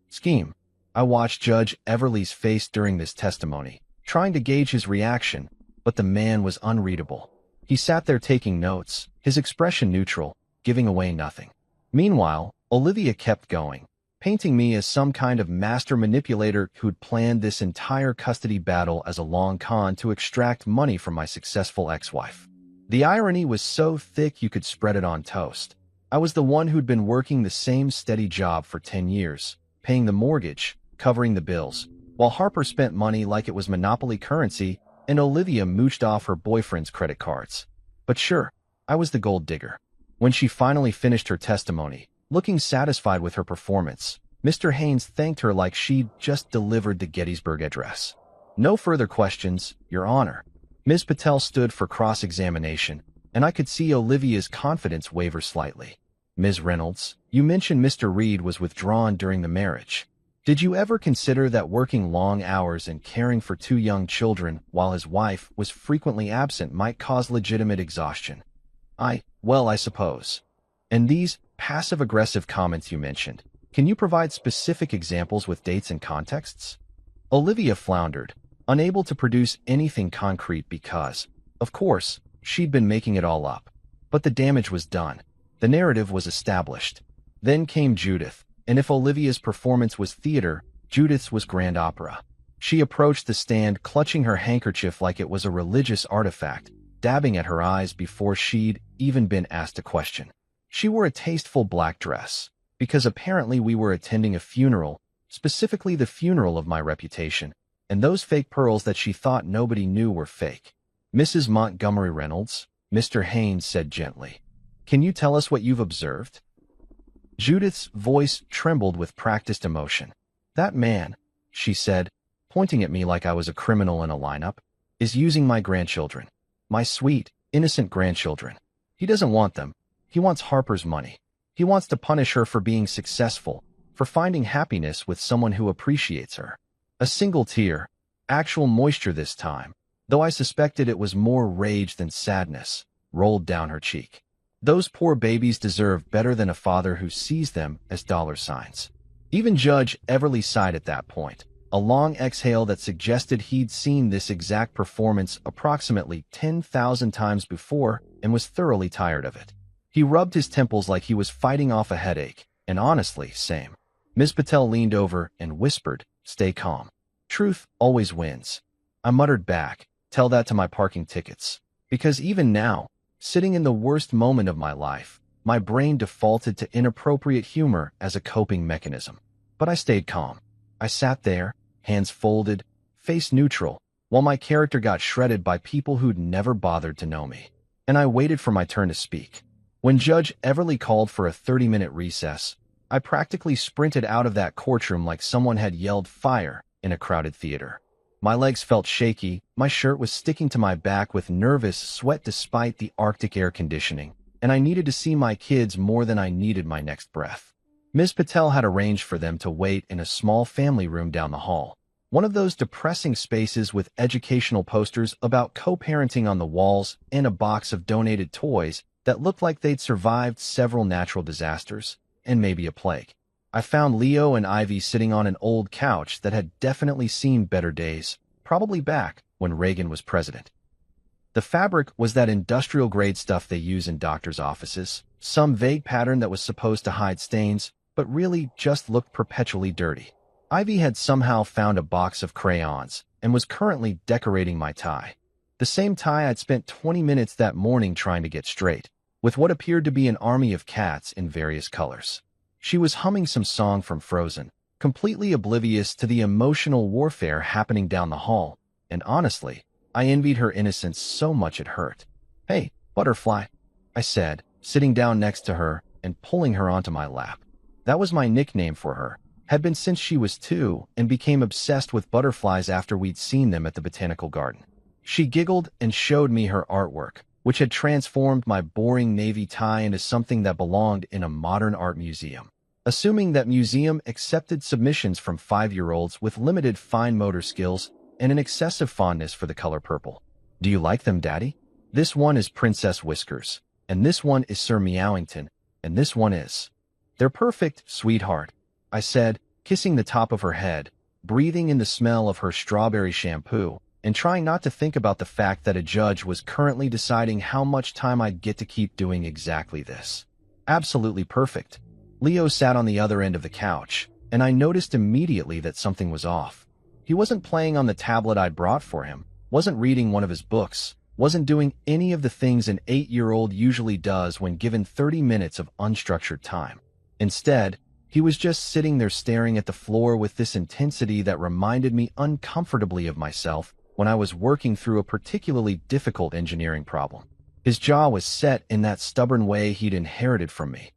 scheme. I watched Judge Everly's face during this testimony, trying to gauge his reaction, but the man was unreadable. He sat there taking notes, his expression neutral, giving away nothing. Meanwhile, Olivia kept going, painting me as some kind of master manipulator who'd planned this entire custody battle as a long con to extract money from my successful ex-wife. The irony was so thick you could spread it on toast. I was the one who'd been working the same steady job for 10 years, paying the mortgage, covering the bills, while Harper spent money like it was monopoly currency and Olivia mooched off her boyfriend's credit cards. But sure, I was the gold digger. When she finally finished her testimony, looking satisfied with her performance, Mr. Haynes thanked her like she'd just delivered the Gettysburg Address. "No further questions, Your Honor." Ms. Patel stood for cross-examination, and I could see Olivia's confidence waver slightly. "Ms. Reynolds, you mentioned Mr. Reed was withdrawn during the marriage. Did you ever consider that working long hours and caring for two young children while his wife was frequently absent might cause legitimate exhaustion?" Well, I suppose. And these passive-aggressive comments you mentioned, can you provide specific examples with dates and contexts? Olivia floundered, unable to produce anything concrete because, of course, she'd been making it all up. But the damage was done. The narrative was established. Then came Judith, and if Olivia's performance was theater, Judith's was grand opera. She approached the stand clutching her handkerchief like it was a religious artifact, dabbing at her eyes before she'd even been asked a question. She wore a tasteful black dress, because apparently we were attending a funeral, specifically the funeral of my reputation, and those fake pearls that she thought nobody knew were fake. "Mrs. Montgomery Reynolds, Mr. Haynes said gently. Can you tell us what you've observed? Judith's voice trembled with practiced emotion. That man, she said, pointing at me like I was a criminal in a lineup, is using my grandchildren. My sweet, innocent grandchildren. He doesn't want them. He wants Harper's money. He wants to punish her for being successful, for finding happiness with someone who appreciates her. A single tear, actual moisture this time, though I suspected it was more rage than sadness, rolled down her cheek. Those poor babies deserve better than a father who sees them as dollar signs. Even Judge Everly sighed at that point, a long exhale that suggested he'd seen this exact performance approximately 10,000 times before and was thoroughly tired of it. He rubbed his temples like he was fighting off a headache, and honestly, same. Ms. Patel leaned over and whispered, "Stay calm. Truth always wins." I muttered back, "Tell that to my parking tickets." Because even now, sitting in the worst moment of my life, my brain defaulted to inappropriate humor as a coping mechanism. But I stayed calm. I sat there, hands folded, face neutral, while my character got shredded by people who'd never bothered to know me. And I waited for my turn to speak. When Judge Everly called for a 30-minute recess, I practically sprinted out of that courtroom like someone had yelled fire in a crowded theater. My legs felt shaky, my shirt was sticking to my back with nervous sweat despite the Arctic air conditioning, and I needed to see my kids more than I needed my next breath. Ms. Patel had arranged for them to wait in a small family room down the hall, one of those depressing spaces with educational posters about co-parenting on the walls and a box of donated toys that looked like they'd survived several natural disasters and maybe a plague. I found Leo and Ivy sitting on an old couch that had definitely seen better days, probably back when Reagan was president. The fabric was that industrial-grade stuff they use in doctors' offices, some vague pattern that was supposed to hide stains, but really just looked perpetually dirty. Ivy had somehow found a box of crayons and was currently decorating my tie. The same tie I'd spent 20 minutes that morning trying to get straight, with what appeared to be an army of cats in various colors. She was humming some song from Frozen, completely oblivious to the emotional warfare happening down the hall, and honestly, I envied her innocence so much it hurt. "Hey, Butterfly," I said, sitting down next to her and pulling her onto my lap. That was my nickname for her, had been since she was 2, and became obsessed with butterflies after we'd seen them at the botanical garden. She giggled and showed me her artwork, which had transformed my boring navy tie into something that belonged in a modern art museum. Assuming that museum accepted submissions from 5-year-olds with limited fine motor skills and an excessive fondness for the color purple. "Do you like them, Daddy? This one is Princess Whiskers, and this one is Sir Meowington, and this one is..." "They're perfect, sweetheart," I said, kissing the top of her head, breathing in the smell of her strawberry shampoo, and trying not to think about the fact that a judge was currently deciding how much time I'd get to keep doing exactly this. "Absolutely perfect." Leo sat on the other end of the couch, and I noticed immediately that something was off. He wasn't playing on the tablet I'd brought for him, wasn't reading one of his books, wasn't doing any of the things an 8-year-old usually does when given 30 minutes of unstructured time. Instead, he was just sitting there staring at the floor with this intensity that reminded me uncomfortably of myself when I was working through a particularly difficult engineering problem. His jaw was set in that stubborn way he'd inherited from me.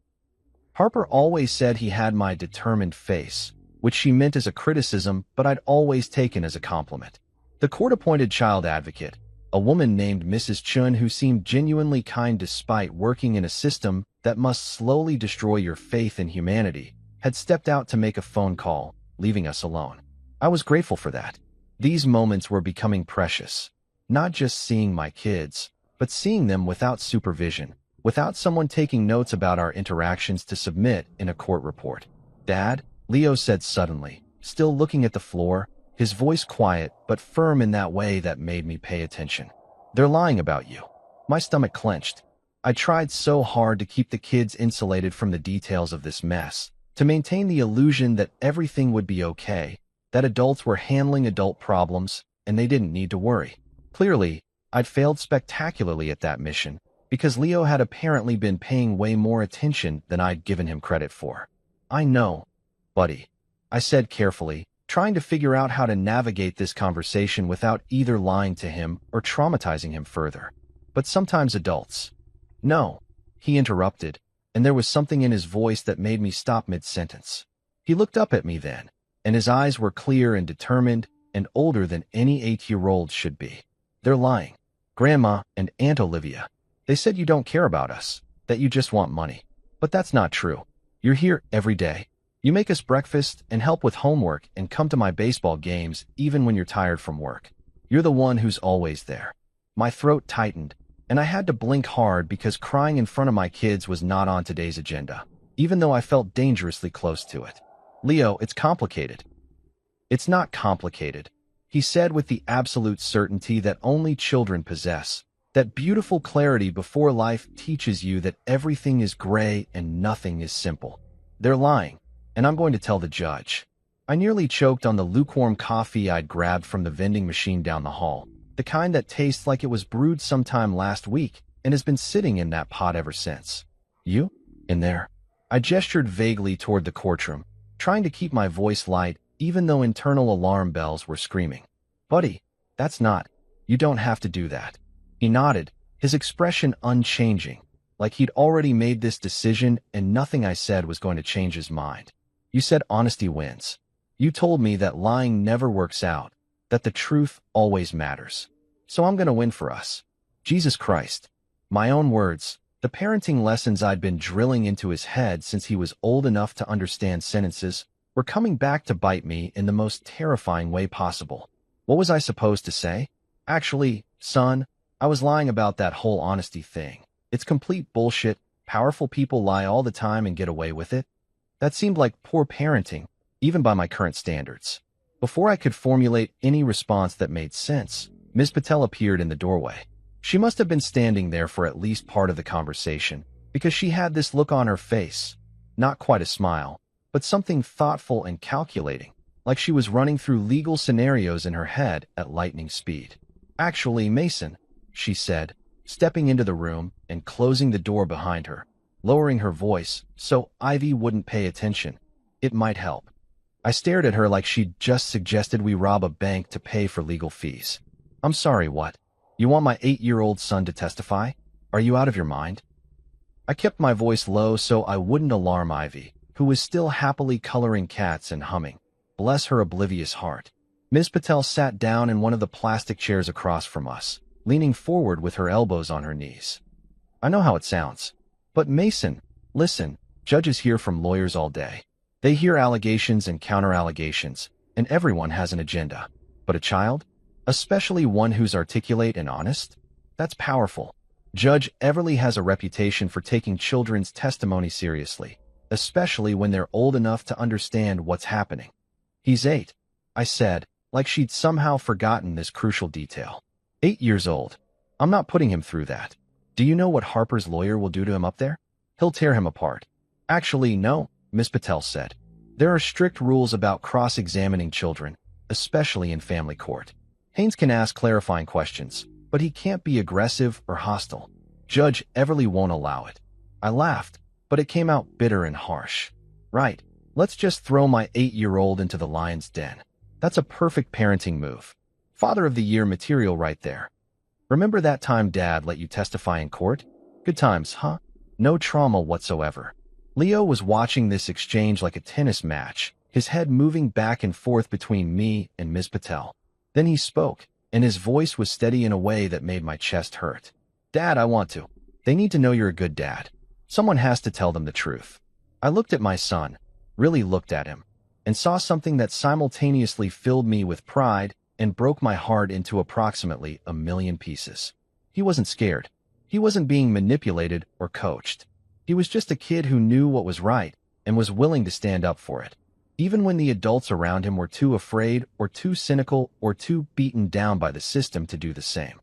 Harper always said he had my determined face, which she meant as a criticism, but I'd always taken as a compliment. The court-appointed child advocate, a woman named Mrs. Chun who seemed genuinely kind despite working in a system that must slowly destroy your faith in humanity, had stepped out to make a phone call, leaving us alone. I was grateful for that. These moments were becoming precious. Not just seeing my kids, but seeing them without supervision, without someone taking notes about our interactions to submit in a court report. "Dad," Leo said suddenly, still looking at the floor, his voice quiet but firm in that way that made me pay attention. "They're lying about you." My stomach clenched. I tried so hard to keep the kids insulated from the details of this mess, to maintain the illusion that everything would be okay, that adults were handling adult problems, and they didn't need to worry. Clearly, I'd failed spectacularly at that mission, because Leo had apparently been paying way more attention than I'd given him credit for. "I know, buddy," I said carefully, trying to figure out how to navigate this conversation without either lying to him or traumatizing him further. but sometimes adults. No, he interrupted, and there was something in his voice that made me stop mid-sentence. He looked up at me then, and his eyes were clear and determined and older than any 8-year-old should be. They're lying. Grandma and Aunt Olivia. They said you don't care about us, that you just want money. But that's not true. You're here every day. You make us breakfast and help with homework and come to my baseball games even when you're tired from work. You're the one who's always there. My throat tightened, and I had to blink hard because crying in front of my kids was not on today's agenda, even though I felt dangerously close to it. Leo, it's complicated. It's not complicated, he said with the absolute certainty that only children possess. That beautiful clarity before life teaches you that everything is gray and nothing is simple. They're lying, and I'm going to tell the judge. I nearly choked on the lukewarm coffee I'd grabbed from the vending machine down the hall, the kind that tastes like it was brewed sometime last week and has been sitting in that pot ever since. You? In there? I gestured vaguely toward the courtroom, trying to keep my voice light even though internal alarm bells were screaming. Buddy, that's not. You don't have to do that. He nodded, his expression unchanging, like he'd already made this decision and nothing I said was going to change his mind. You said honesty wins. You told me that lying never works out, that the truth always matters. So I'm going to win for us. Jesus Christ. My own words, the parenting lessons I'd been drilling into his head since he was old enough to understand sentences, were coming back to bite me in the most terrifying way possible. What was I supposed to say? Actually, son, I was lying about that whole honesty thing. It's complete bullshit. Powerful people lie all the time and get away with it. That seemed like poor parenting, even by my current standards. Before I could formulate any response that made sense, Ms. Patel appeared in the doorway. She must have been standing there for at least part of the conversation, because she had this look on her face. Not quite a smile, but something thoughtful and calculating, like she was running through legal scenarios in her head at lightning speed. Actually, Mason, she said, stepping into the room and closing the door behind her, lowering her voice so Ivy wouldn't pay attention. It might help. I stared at her like she'd just suggested we rob a bank to pay for legal fees. I'm sorry, what? You want my 8-year-old son to testify? Are you out of your mind? I kept my voice low so I wouldn't alarm Ivy, who was still happily coloring cats and humming. Bless her oblivious heart. Ms. Patel sat down in one of the plastic chairs across from us, leaning forward with her elbows on her knees. I know how it sounds. But Mason, listen, judges hear from lawyers all day. They hear allegations and counter-allegations, and everyone has an agenda. But a child? Especially one who's articulate and honest? That's powerful. Judge Everly has a reputation for taking children's testimony seriously, especially when they're old enough to understand what's happening. He's 8, I said, like she'd somehow forgotten this crucial detail. 8 years old. I'm not putting him through that. Do you know what Harper's lawyer will do to him up there? He'll tear him apart. Actually, no, Miss Patel said. There are strict rules about cross-examining children, especially in family court. Haynes can ask clarifying questions, but he can't be aggressive or hostile. Judge Everly won't allow it. I laughed, but it came out bitter and harsh. Right, let's just throw my 8-year-old into the lion's den. That's a perfect parenting move. Father of the Year material right there. Remember that time Dad let you testify in court? Good times, huh? No trauma whatsoever. Leo was watching this exchange like a tennis match, his head moving back and forth between me and Ms. Patel. Then he spoke, and his voice was steady in a way that made my chest hurt. Dad, I want to. They need to know you're a good dad. Someone has to tell them the truth. I looked at my son, really looked at him, and saw something that simultaneously filled me with pride and broke my heart into approximately 1,000,000 pieces. He wasn't scared. He wasn't being manipulated or coached. He was just a kid who knew what was right and was willing to stand up for it, even when the adults around him were too afraid or too cynical or too beaten down by the system to do the same.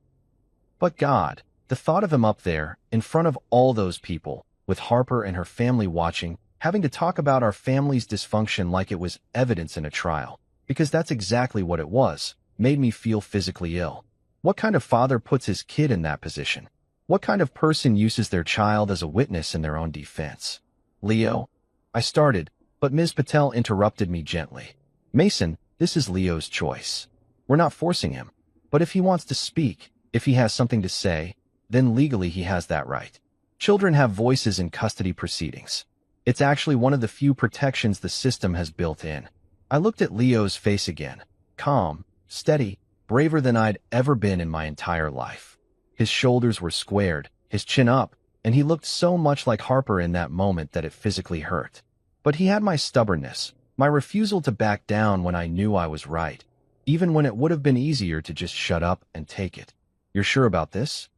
But God, the thought of him up there, in front of all those people, with Harper and her family watching, having to talk about our family's dysfunction like it was evidence in a trial, because that's exactly what it was, made me feel physically ill. What kind of father puts his kid in that position? What kind of person uses their child as a witness in their own defense? Leo? I started, but Ms. Patel interrupted me gently. Mason, this is Leo's choice. We're not forcing him. But if he wants to speak, if he has something to say, then legally he has that right. Children have voices in custody proceedings. It's actually one of the few protections the system has built in. I looked at Leo's face again. Calm, steady, braver than I'd ever been in my entire life. His shoulders were squared, his chin up, and he looked so much like Harper in that moment that it physically hurt. But he had my stubbornness, my refusal to back down when I knew I was right, even when it would have been easier to just shut up and take it. "You're sure about this?"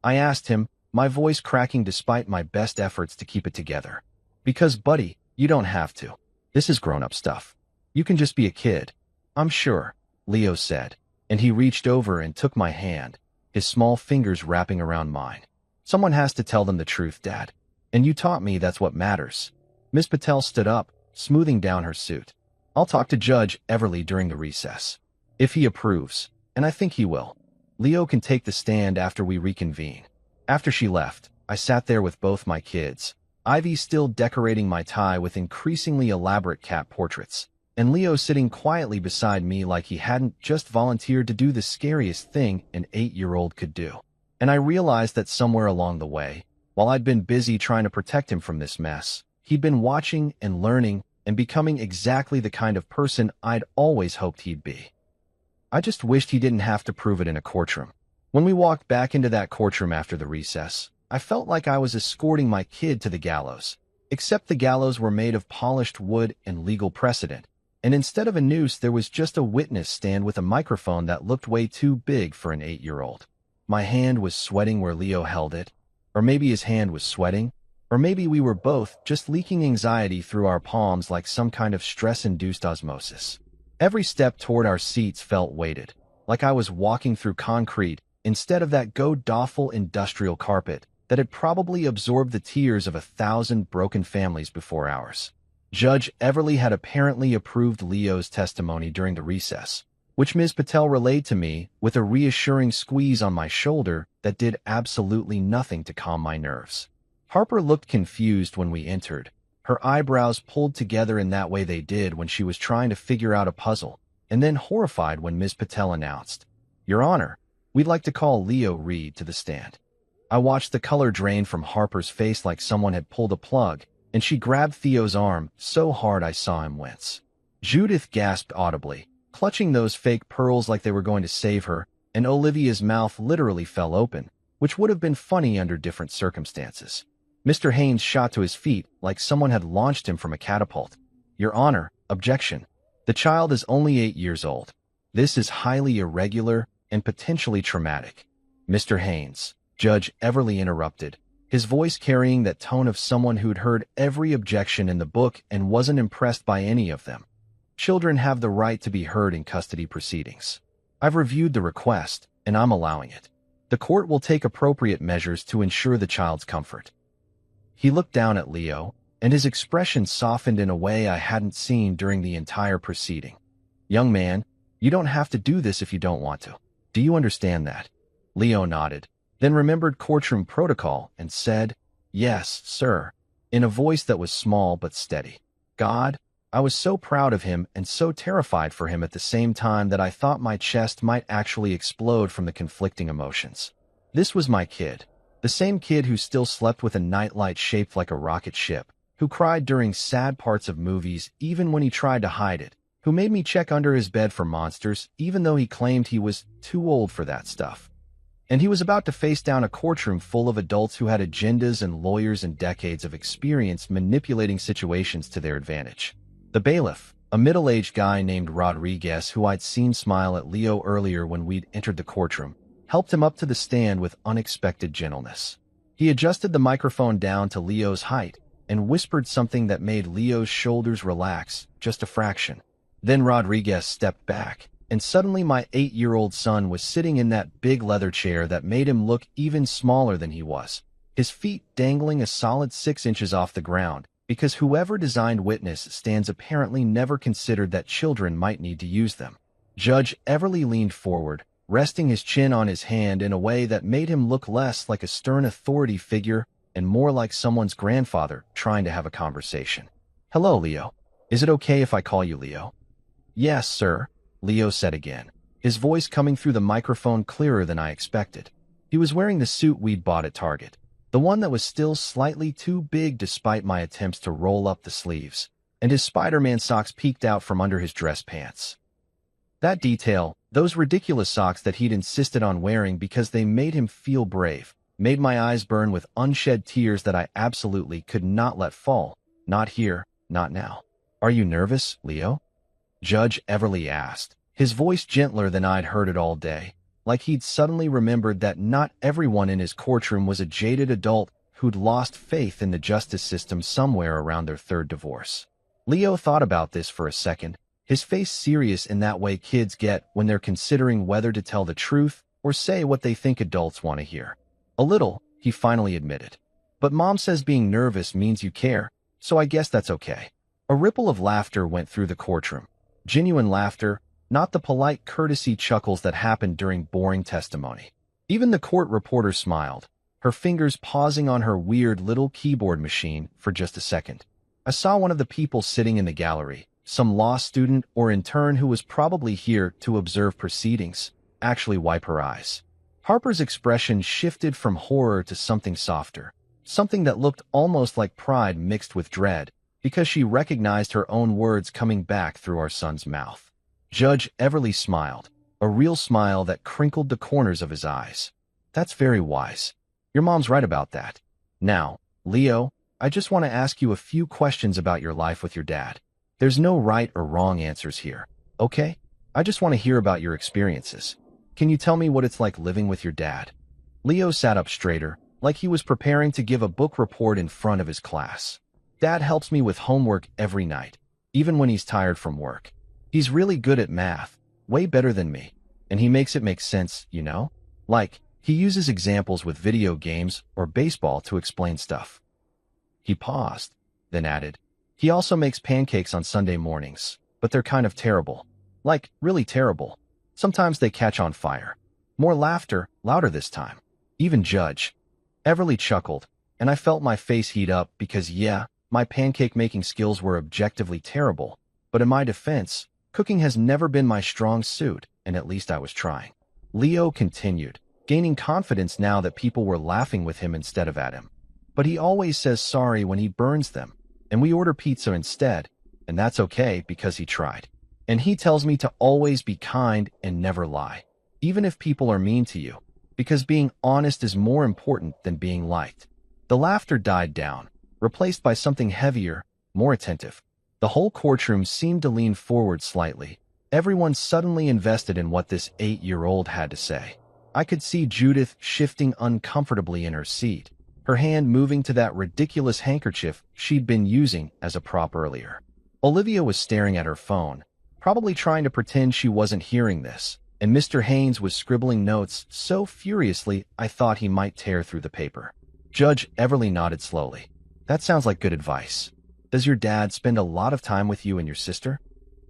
I asked him, my voice cracking despite my best efforts to keep it together. "Because, buddy, you don't have to. This is grown-up stuff. You can just be a kid." "I'm sure," Leo said, and he reached over and took my hand, his small fingers wrapping around mine. "Someone has to tell them the truth, Dad. And you taught me that's what matters." Miss Patel stood up, smoothing down her suit. "I'll talk to Judge Everly during the recess. If he approves, and I think he will, Leo can take the stand after we reconvene." After she left, I sat there with both my kids, Ivy still decorating my tie with increasingly elaborate cat portraits, and Leo sitting quietly beside me like he hadn't just volunteered to do the scariest thing an 8-year-old could do. And I realized that somewhere along the way, while I'd been busy trying to protect him from this mess, he'd been watching and learning and becoming exactly the kind of person I'd always hoped he'd be. I just wished he didn't have to prove it in a courtroom. When we walked back into that courtroom after the recess, I felt like I was escorting my kid to the gallows, except the gallows were made of polished wood and legal precedent, and instead of a noose there was just a witness stand with a microphone that looked way too big for an 8-year-old. My hand was sweating where Leo held it, or maybe his hand was sweating, or maybe we were both just leaking anxiety through our palms like some kind of stress-induced osmosis. Every step toward our seats felt weighted, like I was walking through concrete instead of that god-awful industrial carpet that had probably absorbed the tears of 1,000 broken families before ours. Judge Everly had apparently approved Leo's testimony during the recess, which Ms. Patel relayed to me with a reassuring squeeze on my shoulder that did absolutely nothing to calm my nerves. Harper looked confused when we entered, her eyebrows pulled together in that way they did when she was trying to figure out a puzzle, and then horrified when Ms. Patel announced, "Your Honor, we'd like to call Leo Reed to the stand." I watched the color drain from Harper's face like someone had pulled a plug, and she grabbed Theo's arm so hard I saw him wince. Judith gasped audibly, clutching those fake pearls like they were going to save her, and Olivia's mouth literally fell open, which would have been funny under different circumstances. Mr. Haynes shot to his feet like someone had launched him from a catapult. "Your Honor, objection. The child is only 8 years old. This is highly irregular and potentially traumatic." "Mr. Haynes," Judge Everly interrupted, his voice carrying that tone of someone who'd heard every objection in the book and wasn't impressed by any of them. "Children have the right to be heard in custody proceedings. I've reviewed the request, and I'm allowing it. The court will take appropriate measures to ensure the child's comfort." He looked down at Leo, and his expression softened in a way I hadn't seen during the entire proceeding. "Young man, you don't have to do this if you don't want to. Do you understand that?" Leo nodded, then remembered courtroom protocol and said, "Yes, sir," in a voice that was small but steady. God, I was so proud of him and so terrified for him at the same time that I thought my chest might actually explode from the conflicting emotions. This was my kid, the same kid who still slept with a nightlight shaped like a rocket ship, who cried during sad parts of movies even when he tried to hide it, who made me check under his bed for monsters even though he claimed he was too old for that stuff. And he was about to face down a courtroom full of adults who had agendas and lawyers and decades of experience manipulating situations to their advantage. The bailiff, a middle-aged guy named Rodriguez who I'd seen smile at Leo earlier when we'd entered the courtroom, helped him up to the stand with unexpected gentleness. He adjusted the microphone down to Leo's height and whispered something that made Leo's shoulders relax just a fraction. Then Rodriguez stepped back, and suddenly my 8-year-old son was sitting in that big leather chair that made him look even smaller than he was, his feet dangling a solid 6 inches off the ground, because whoever designed witness stands apparently never considered that children might need to use them. Judge Everly leaned forward, resting his chin on his hand in a way that made him look less like a stern authority figure and more like someone's grandfather trying to have a conversation. "Hello, Leo. Is it okay if I call you Leo?" "Yes, sir," Leo said again, his voice coming through the microphone clearer than I expected. He was wearing the suit we'd bought at Target, the one that was still slightly too big despite my attempts to roll up the sleeves, and his Spider-Man socks peeked out from under his dress pants. That detail, those ridiculous socks that he'd insisted on wearing because they made him feel brave, made my eyes burn with unshed tears that I absolutely could not let fall. Not here, not now. "Are you nervous, Leo?" Judge Everly asked, his voice gentler than I'd heard it all day, like he'd suddenly remembered that not everyone in his courtroom was a jaded adult who'd lost faith in the justice system somewhere around their third divorce. Leo thought about this for a second, his face serious in that way kids get when they're considering whether to tell the truth or say what they think adults want to hear. "A little," he finally admitted. "But Mom says being nervous means you care, so I guess that's okay." A ripple of laughter went through the courtroom. Genuine laughter, not the polite courtesy chuckles that happened during boring testimony. Even the court reporter smiled, her fingers pausing on her weird little keyboard machine for just a second. I saw one of the people sitting in the gallery, some law student or intern who was probably here to observe proceedings, actually wipe her eyes. Harper's expression shifted from horror to something softer, something that looked almost like pride mixed with dread, because she recognized her own words coming back through our son's mouth. Judge Everly smiled, a real smile that crinkled the corners of his eyes. "That's very wise. Your mom's right about that. Now, Leo, I just want to ask you a few questions about your life with your dad. There's no right or wrong answers here, okay? I just want to hear about your experiences. Can you tell me what it's like living with your dad?" Leo sat up straighter, like he was preparing to give a book report in front of his class. "Dad helps me with homework every night, even when he's tired from work. He's really good at math, way better than me, and he makes it make sense, you know? Like, he uses examples with video games or baseball to explain stuff." He paused, then added, "He also makes pancakes on Sunday mornings, but they're kind of terrible. Like, really terrible. Sometimes they catch on fire." More laughter, louder this time. Even Judge Everly chuckled, and I felt my face heat up because, yeah, my pancake-making skills were objectively terrible, but in my defense, cooking has never been my strong suit, and at least I was trying. Leo continued, gaining confidence now that people were laughing with him instead of at him. "But he always says sorry when he burns them, and we order pizza instead, and that's okay because he tried. And he tells me to always be kind and never lie, even if people are mean to you, because being honest is more important than being liked." The laughter died down, replaced by something heavier, more attentive. The whole courtroom seemed to lean forward slightly, everyone suddenly invested in what this 8-year-old had to say. I could see Judith shifting uncomfortably in her seat, her hand moving to that ridiculous handkerchief she'd been using as a prop earlier. Olivia was staring at her phone, probably trying to pretend she wasn't hearing this, and Mr. Haynes was scribbling notes so furiously I thought he might tear through the paper. Judge Everly nodded slowly. "That sounds like good advice. Does your dad spend a lot of time with you and your sister?"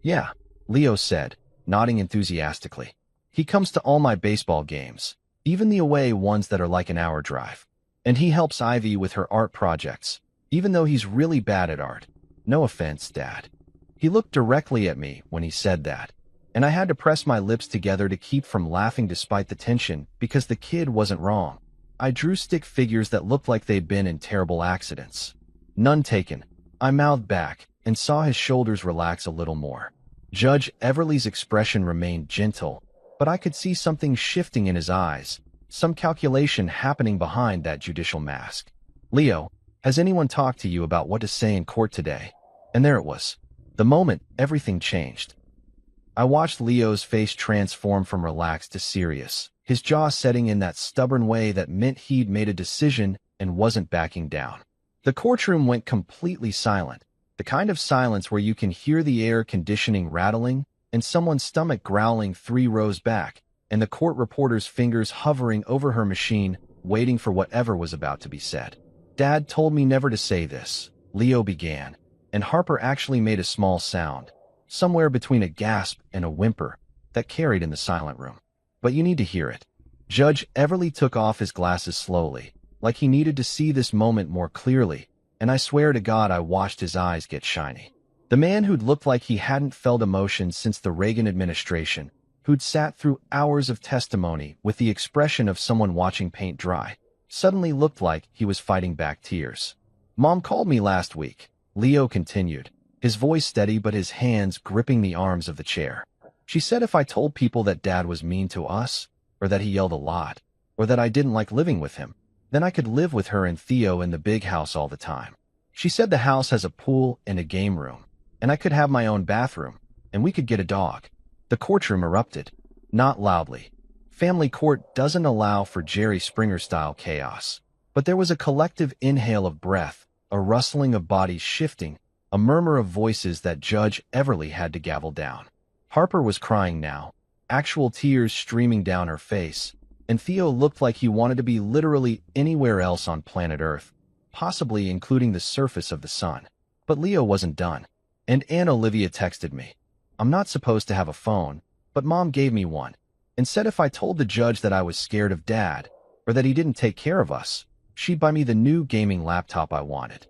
"Yeah," Leo said, nodding enthusiastically. "He comes to all my baseball games, even the away ones that are like an hour drive. And he helps Ivy with her art projects, even though he's really bad at art. No offense, Dad." He looked directly at me when he said that, and I had to press my lips together to keep from laughing despite the tension because the kid wasn't wrong. I drew stick figures that looked like they'd been in terrible accidents. "None taken." I mouthed back and saw his shoulders relax a little more. Judge Everly's expression remained gentle, but I could see something shifting in his eyes, some calculation happening behind that judicial mask. "Leo, has anyone talked to you about what to say in court today?" And there it was. The moment everything changed. I watched Leo's face transform from relaxed to serious, his jaw setting in that stubborn way that meant he'd made a decision and wasn't backing down. The courtroom went completely silent, the kind of silence where you can hear the air conditioning rattling and someone's stomach growling 3 rows back, and the court reporter's fingers hovering over her machine, waiting for whatever was about to be said. "Dad told me never to say this," Leo began, and Harper actually made a small sound, somewhere between a gasp and a whimper, that carried in the silent room. "But you need to hear it." Judge Everly took off his glasses slowly, like he needed to see this moment more clearly, and I swear to God I watched his eyes get shiny. The man who'd looked like he hadn't felt emotion since the Reagan administration, who'd sat through hours of testimony with the expression of someone watching paint dry, suddenly looked like he was fighting back tears. "Mom called me last week," Leo continued, his voice steady but his hands gripping the arms of the chair. "She said if I told people that Dad was mean to us, or that he yelled a lot, or that I didn't like living with him, then I could live with her and Theo in the big house all the time. She said the house has a pool and a game room, and I could have my own bathroom, and we could get a dog." The courtroom erupted, not loudly. Family court doesn't allow for Jerry Springer-style chaos. But there was a collective inhale of breath, a rustling of bodies shifting, a murmur of voices that Judge Everly had to gavel down. Harper was crying now, actual tears streaming down her face, and Theo looked like he wanted to be literally anywhere else on planet Earth, possibly including the surface of the sun. But Leo wasn't done. And Aunt Olivia texted me. "I'm not supposed to have a phone, but Mom gave me one, and said if I told the judge that I was scared of Dad, or that he didn't take care of us, she'd buy me the new gaming laptop I wanted.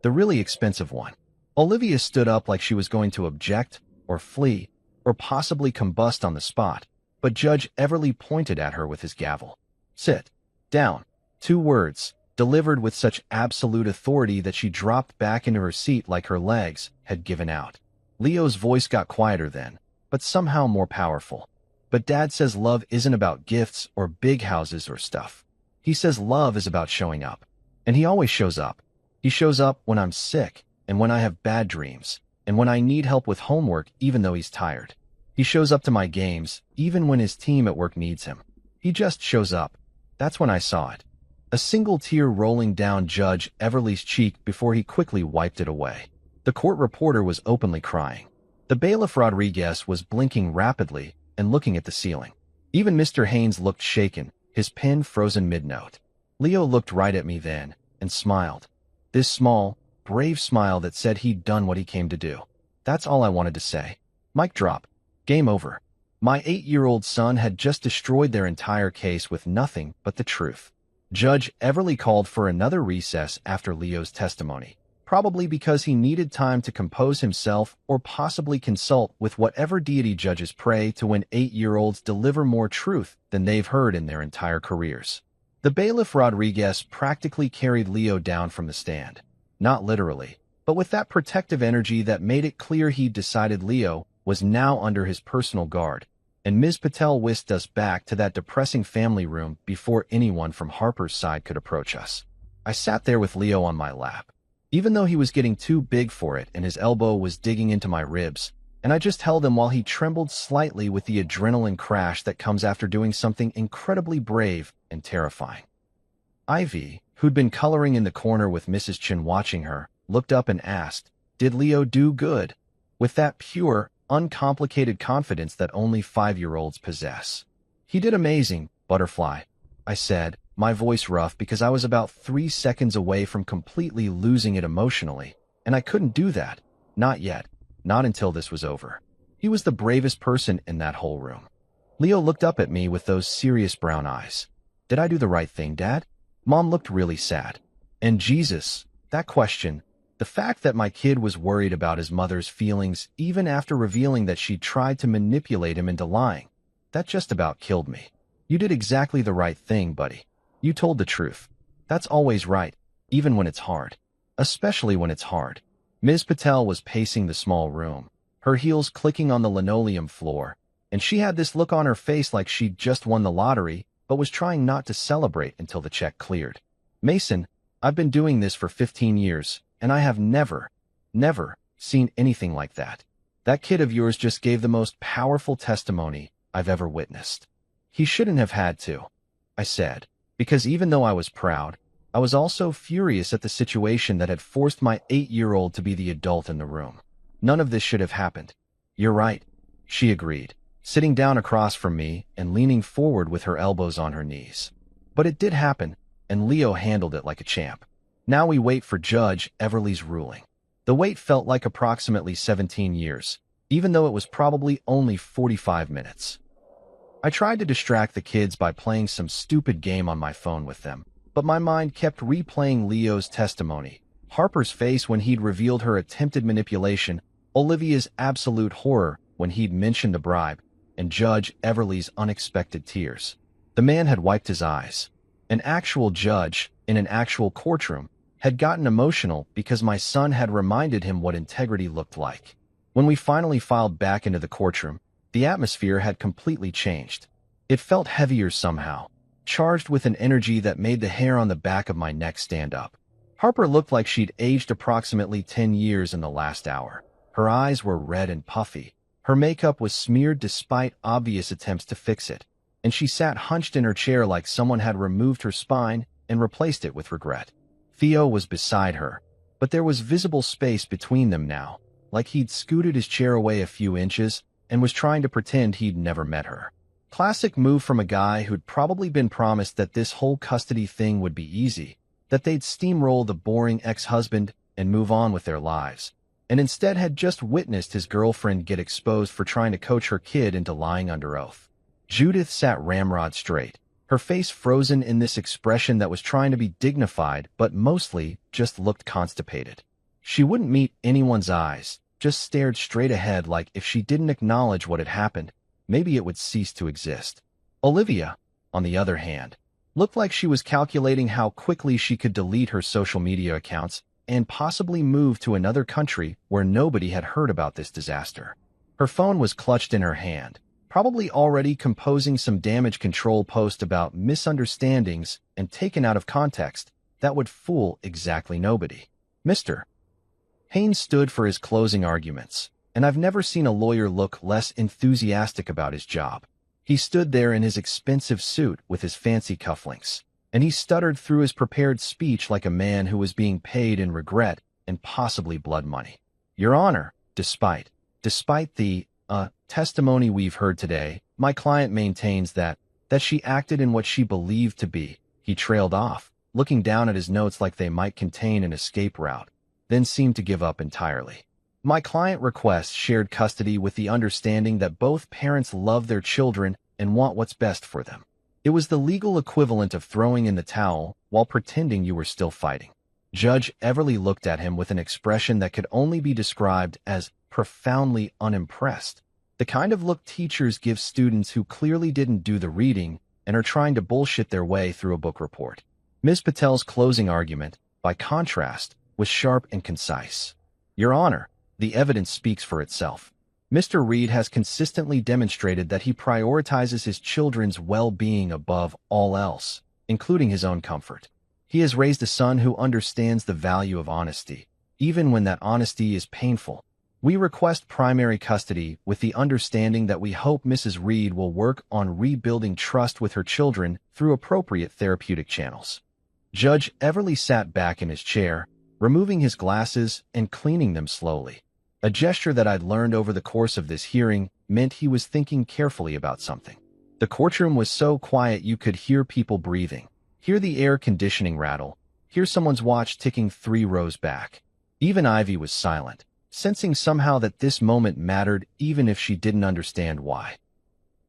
The really expensive one." Olivia stood up like she was going to object, or flee, or possibly combust on the spot, but Judge Everly pointed at her with his gavel. "Sit down." 2 words, delivered with such absolute authority that she dropped back into her seat like her legs had given out. Leo's voice got quieter then, but somehow more powerful. "But Dad says love isn't about gifts or big houses or stuff. He says love is about showing up. And he always shows up. He shows up when I'm sick, and when I have bad dreams, and when I need help with homework even though he's tired. He shows up to my games, even when his team at work needs him. He just shows up. That's when I saw it." A single tear rolling down Judge Everly's cheek before he quickly wiped it away. The court reporter was openly crying. The bailiff Rodriguez was blinking rapidly and looking at the ceiling. Even Mr. Haynes looked shaken, his pen frozen mid-note. Leo looked right at me then and smiled. This small, brave smile that said he'd done what he came to do. That's all I wanted to say. Mic drop. Game over. My 8-year-old son had just destroyed their entire case with nothing but the truth. Judge Everly called for another recess after Leo's testimony, probably because he needed time to compose himself or possibly consult with whatever deity judges pray to when 8-year-olds deliver more truth than they've heard in their entire careers. The bailiff Rodriguez practically carried Leo down from the stand. Not literally, but with that protective energy that made it clear he'd decided Leo was now under his personal guard, and Ms. Patel whisked us back to that depressing family room before anyone from Harper's side could approach us. I sat there with Leo on my lap, even though he was getting too big for it and his elbow was digging into my ribs, and I just held him while he trembled slightly with the adrenaline crash that comes after doing something incredibly brave and terrifying. Ivy, who'd been coloring in the corner with Mrs. Chin watching her, looked up and asked, "Did Leo do good?" With that pure, uncomplicated confidence that only 5-year-olds possess. "He did amazing, Butterfly," I said, my voice rough because I was about 3 seconds away from completely losing it emotionally, and I couldn't do that. Not yet. Not until this was over. He was the bravest person in that whole room. Leo looked up at me with those serious brown eyes. "Did I do the right thing, Dad?" Mom looked really sad. And Jesus, that question, the fact that my kid was worried about his mother's feelings even after revealing that she'd tried to manipulate him into lying, that just about killed me. "You did exactly the right thing, buddy. You told the truth. That's always right, even when it's hard. Especially when it's hard." Ms. Patel was pacing the small room, her heels clicking on the linoleum floor, and she had this look on her face like she'd just won the lottery, but was trying not to celebrate until the check cleared. "Mason, I've been doing this for 15 years, and I have never seen anything like that. That kid of yours just gave the most powerful testimony I've ever witnessed." "He shouldn't have had to," I said, because even though I was proud, I was also furious at the situation that had forced my 8-year-old to be the adult in the room. None of this should have happened. "You're right," she agreed, sitting down across from me and leaning forward with her elbows on her knees. "But it did happen, and Leo handled it like a champ. Now we wait for Judge Everly's ruling." The wait felt like approximately 17 years, even though it was probably only 45 minutes. I tried to distract the kids by playing some stupid game on my phone with them, but my mind kept replaying Leo's testimony, Harper's face when he'd revealed her attempted manipulation, Olivia's absolute horror when he'd mentioned the bribe, and Judge Everly's unexpected tears. The man had wiped his eyes. An actual judge, in an actual courtroom, had gotten emotional because my son had reminded him what integrity looked like. When we finally filed back into the courtroom, the atmosphere had completely changed. It felt heavier somehow, charged with an energy that made the hair on the back of my neck stand up. Harper looked like she'd aged approximately 10 years in the last hour. Her eyes were red and puffy. Her makeup was smeared despite obvious attempts to fix it, and she sat hunched in her chair like someone had removed her spine and replaced it with regret. Theo was beside her, but there was visible space between them now, like he'd scooted his chair away a few inches and was trying to pretend he'd never met her. Classic move from a guy who'd probably been promised that this whole custody thing would be easy, that they'd steamroll the boring ex-husband and move on with their lives, and instead had just witnessed his girlfriend get exposed for trying to coach her kid into lying under oath. Judith sat ramrod straight, her face frozen in this expression that was trying to be dignified but mostly just looked constipated. She wouldn't meet anyone's eyes, just stared straight ahead like if she didn't acknowledge what had happened, maybe it would cease to exist. Olivia, on the other hand, looked like she was calculating how quickly she could delete her social media accounts and possibly move to another country where nobody had heard about this disaster. Her phone was clutched in her hand, probably already composing some damage control post about misunderstandings and taken out of context that would fool exactly nobody. Mr. Haynes stood for his closing arguments, and I've never seen a lawyer look less enthusiastic about his job. He stood there in his expensive suit with his fancy cufflinks, and he stuttered through his prepared speech like a man who was being paid in regret and possibly blood money. Your Honor, despite the testimony we've heard today, my client maintains that she acted in what she believed to be. He trailed off, looking down at his notes like they might contain an escape route, then seemed to give up entirely. My client requests shared custody with the understanding that both parents love their children and want what's best for them. It was the legal equivalent of throwing in the towel while pretending you were still fighting. Judge Everly looked at him with an expression that could only be described as profoundly unimpressed. The kind of look teachers give students who clearly didn't do the reading and are trying to bullshit their way through a book report. Ms. Patel's closing argument, by contrast, was sharp and concise. Your Honor, the evidence speaks for itself. Mr. Reed has consistently demonstrated that he prioritizes his children's well-being above all else, including his own comfort. He has raised a son who understands the value of honesty, even when that honesty is painful. We request primary custody with the understanding that we hope Mrs. Reed will work on rebuilding trust with her children through appropriate therapeutic channels. Judge Everly sat back in his chair, removing his glasses and cleaning them slowly. A gesture that I'd learned over the course of this hearing meant he was thinking carefully about something. The courtroom was so quiet you could hear people breathing, hear the air conditioning rattle, hear someone's watch ticking 3 rows back. Even Ivy was silent, sensing somehow that this moment mattered even if she didn't understand why.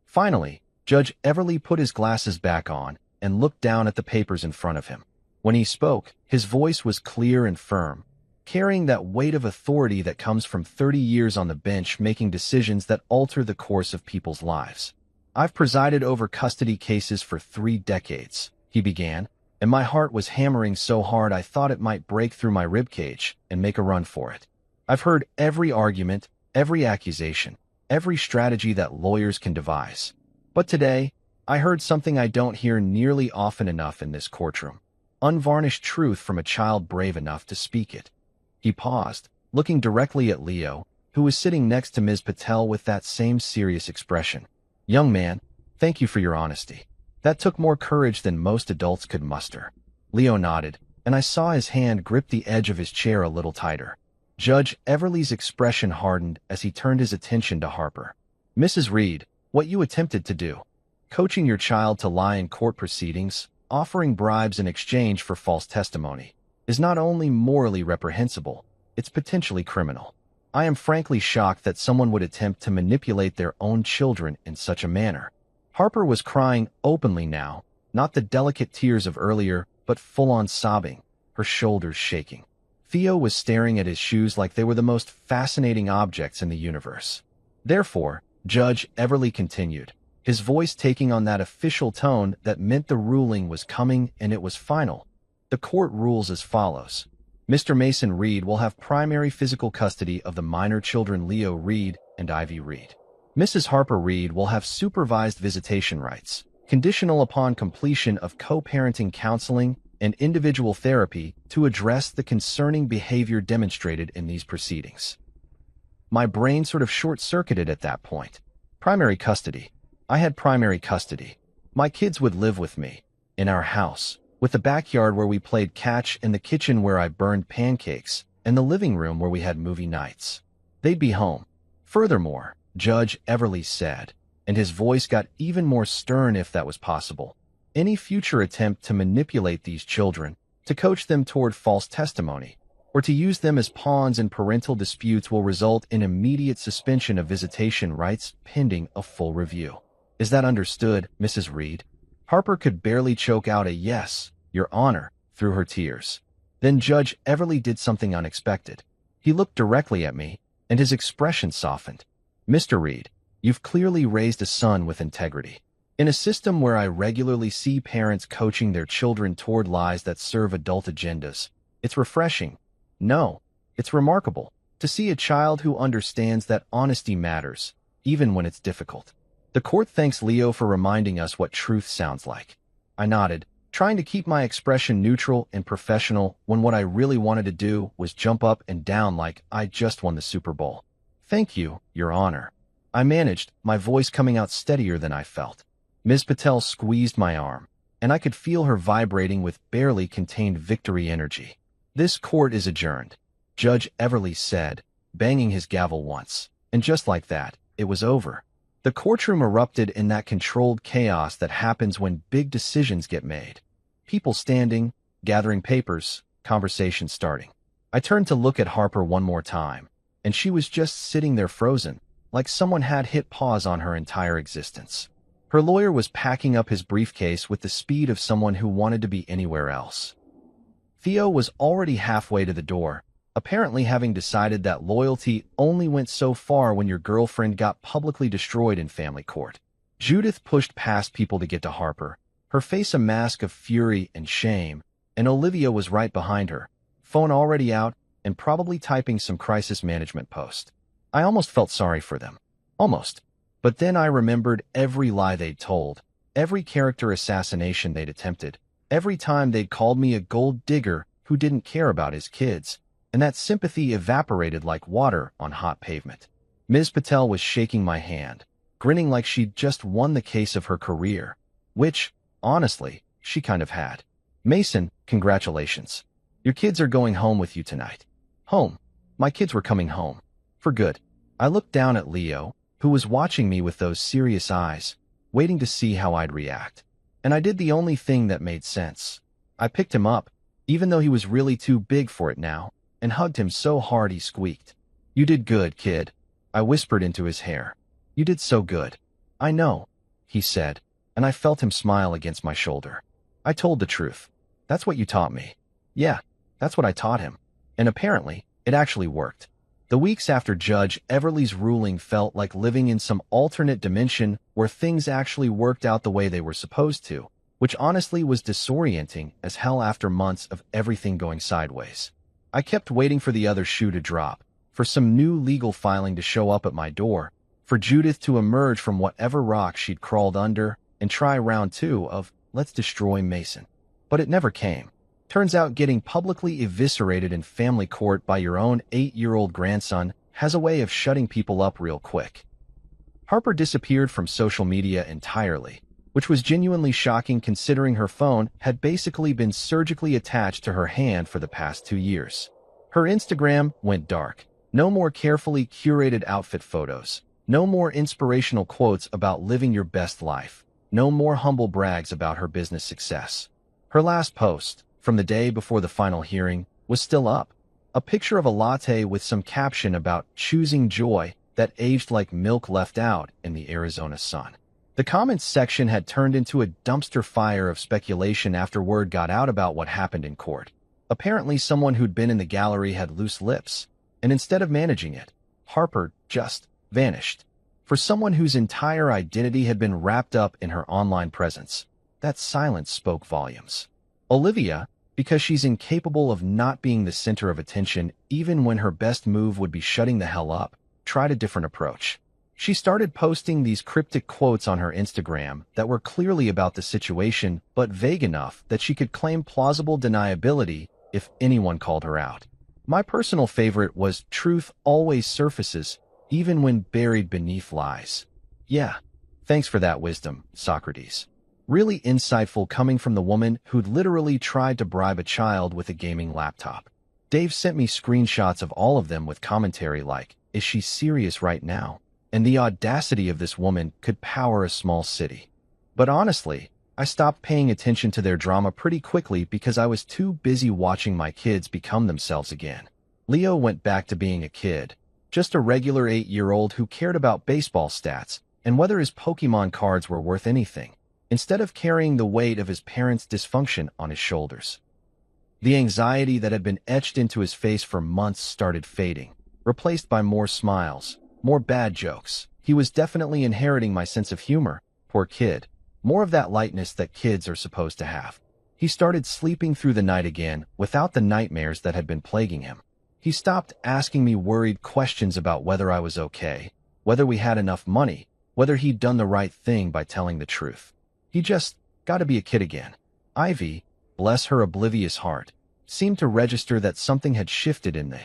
Finally, Judge Everly put his glasses back on and looked down at the papers in front of him. When he spoke, his voice was clear and firm, carrying that weight of authority that comes from 30 years on the bench making decisions that alter the course of people's lives. I've presided over custody cases for 3 decades, he began, and my heart was hammering so hard I thought it might break through my ribcage and make a run for it. I've heard every argument, every accusation, every strategy that lawyers can devise. But today, I heard something I don't hear nearly often enough in this courtroom. Unvarnished truth from a child brave enough to speak it. He paused, looking directly at Leo, who was sitting next to Ms. Patel with that same serious expression. Young man, thank you for your honesty. That took more courage than most adults could muster. Leo nodded, and I saw his hand grip the edge of his chair a little tighter. Judge Everly's expression hardened as he turned his attention to Harper. Mrs. Reed, what you attempted to do, coaching your child to lie in court proceedings, offering bribes in exchange for false testimony, is not only morally reprehensible, it's potentially criminal. I am frankly shocked that someone would attempt to manipulate their own children in such a manner. Harper was crying openly now, not the delicate tears of earlier, but full-on sobbing, her shoulders shaking. Theo was staring at his shoes like they were the most fascinating objects in the universe. Therefore, Judge Everly continued, his voice taking on that official tone that meant the ruling was coming and it was final. The court rules as follows. Mr. Mason Reed will have primary physical custody of the minor children Leo Reed and Ivy Reed. Mrs. Harper Reed will have supervised visitation rights, conditional upon completion of co-parenting counseling and individual therapy to address the concerning behavior demonstrated in these proceedings. My brain sort of short-circuited at that point. Primary custody. I had primary custody. My kids would live with me, in our house, with the backyard where we played catch and the kitchen where I burned pancakes, and the living room where we had movie nights. They'd be home. Furthermore, Judge Everly said, and his voice got even more stern if that was possible, any future attempt to manipulate these children, to coach them toward false testimony, or to use them as pawns in parental disputes will result in immediate suspension of visitation rights pending a full review. Is that understood, Mrs. Reed? Harper could barely choke out a yes, Your Honor, through her tears. Then Judge Everly did something unexpected. He looked directly at me, and his expression softened. Mr. Reed, you've clearly raised a son with integrity. In a system where I regularly see parents coaching their children toward lies that serve adult agendas, it's refreshing. No, it's remarkable to see a child who understands that honesty matters, even when it's difficult. The court thanks Leo for reminding us what truth sounds like. I nodded, trying to keep my expression neutral and professional when what I really wanted to do was jump up and down like I just won the Super Bowl. Thank you, Your Honor. I managed, my voice coming out steadier than I felt. Ms. Patel squeezed my arm, and I could feel her vibrating with barely contained victory energy. This court is adjourned, Judge Everly said, banging his gavel once. And just like that, it was over. The courtroom erupted in that controlled chaos that happens when big decisions get made. People standing, gathering papers, conversation starting. I turned to look at Harper one more time, and she was just sitting there frozen, like someone had hit pause on her entire existence. Her lawyer was packing up his briefcase with the speed of someone who wanted to be anywhere else. Theo was already halfway to the door, apparently having decided that loyalty only went so far when your girlfriend got publicly destroyed in family court. Judith pushed past people to get to Harper, her face a mask of fury and shame, and Olivia was right behind her, phone already out and probably typing some crisis management post. I almost felt sorry for them. Almost. But then I remembered every lie they'd told, every character assassination they'd attempted, every time they'd called me a gold digger who didn't care about his kids, and that sympathy evaporated like water on hot pavement. Ms. Patel was shaking my hand, grinning like she'd just won the case of her career, which, honestly, she kind of had. Mason, congratulations. Your kids are going home with you tonight. Home. My kids were coming home. For good. I looked down at Leo, who was watching me with those serious eyes, waiting to see how I'd react. And I did the only thing that made sense. I picked him up, even though he was really too big for it now, and hugged him so hard he squeaked. You did good, kid. I whispered into his hair. You did so good. I know, he said, and I felt him smile against my shoulder. I told the truth. That's what you taught me. Yeah, that's what I taught him. And apparently, it actually worked. The weeks after Judge Everly's ruling felt like living in some alternate dimension where things actually worked out the way they were supposed to, which honestly was disorienting as hell after months of everything going sideways. I kept waiting for the other shoe to drop, for some new legal filing to show up at my door, for Judith to emerge from whatever rock she'd crawled under and try round 2 of Let's Destroy Mason. But it never came. Turns out getting publicly eviscerated in family court by your own 8-year-old grandson has a way of shutting people up real quick. Harper disappeared from social media entirely, which was genuinely shocking considering her phone had basically been surgically attached to her hand for the past 2 years. Her Instagram went dark. No more carefully curated outfit photos. No more inspirational quotes about living your best life. No more humble brags about her business success. Her last post, from the day before the final hearing, was still up. A picture of a latte with some caption about choosing joy that aged like milk left out in the Arizona sun. The comments section had turned into a dumpster fire of speculation after word got out about what happened in court. Apparently someone who'd been in the gallery had loose lips, and instead of managing it, Harper just vanished. For someone whose entire identity had been wrapped up in her online presence, that silence spoke volumes. Olivia, because she's incapable of not being the center of attention even when her best move would be shutting the hell up, tried a different approach. She started posting these cryptic quotes on her Instagram that were clearly about the situation but vague enough that she could claim plausible deniability if anyone called her out. My personal favorite was "Truth always surfaces, even when buried beneath lies." Yeah, thanks for that wisdom, Socrates. Really insightful coming from the woman who'd literally tried to bribe a child with a gaming laptop. Dave sent me screenshots of all of them with commentary like, "Is she serious right now?" And the audacity of this woman could power a small city. But honestly, I stopped paying attention to their drama pretty quickly because I was too busy watching my kids become themselves again. Leo went back to being a kid, just a regular 8-year-old who cared about baseball stats and whether his Pokemon cards were worth anything, instead of carrying the weight of his parents' dysfunction on his shoulders. The anxiety that had been etched into his face for months started fading, replaced by more smiles, more bad jokes. He was definitely inheriting my sense of humor, poor kid, more of that lightness that kids are supposed to have. He started sleeping through the night again without the nightmares that had been plaguing him. He stopped asking me worried questions about whether I was okay, whether we had enough money, whether he'd done the right thing by telling the truth. He just got to be a kid again. Ivy, bless her oblivious heart, seemed to register that something had shifted in the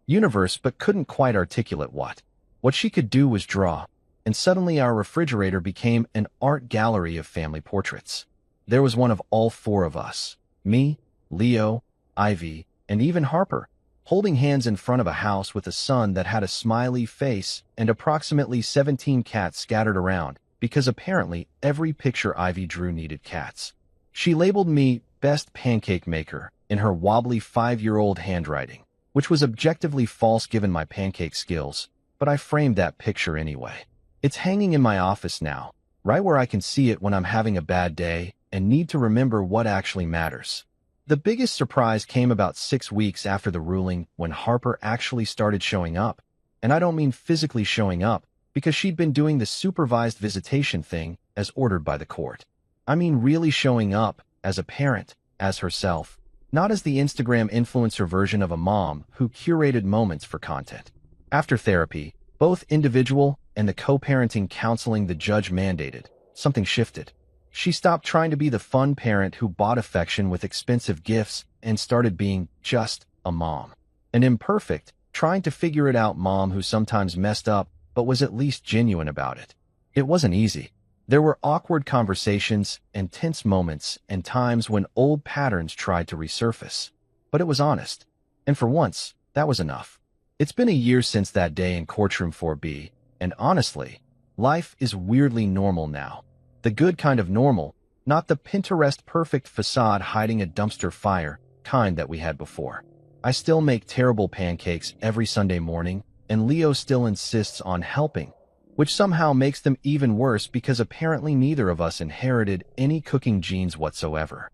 universe but couldn't quite articulate what. What she could do was draw, and suddenly our refrigerator became an art gallery of family portraits. There was one of all four of us, me, Leo, Ivy, and even Harper, holding hands in front of a house with a son that had a smiley face and approximately 17 cats scattered around, because apparently every picture Ivy drew needed cats. She labeled me best pancake maker in her wobbly 5-year-old handwriting, which was objectively false given my pancake skills, but I framed that picture anyway. It's hanging in my office now, right where I can see it when I'm having a bad day and need to remember what actually matters. The biggest surprise came about 6 weeks after the ruling when Harper actually started showing up, and I don't mean physically showing up, because she'd been doing the supervised visitation thing as ordered by the court. I mean really showing up as a parent, as herself, not as the Instagram influencer version of a mom who curated moments for content. After therapy, both individual and the co-parenting counseling the judge mandated, something shifted. She stopped trying to be the fun parent who bought affection with expensive gifts and started being just a mom. An imperfect, trying to figure it out mom who sometimes messed up but was at least genuine about it. It wasn't easy. There were awkward conversations and tense moments and times when old patterns tried to resurface. But it was honest. And for once, that was enough. It's been a year since that day in courtroom 4B, and honestly, life is weirdly normal now. The good kind of normal, not the Pinterest perfect facade hiding a dumpster fire kind that we had before. I still make terrible pancakes every Sunday morning, and Leo still insists on helping, which somehow makes them even worse because apparently neither of us inherited any cooking genes whatsoever.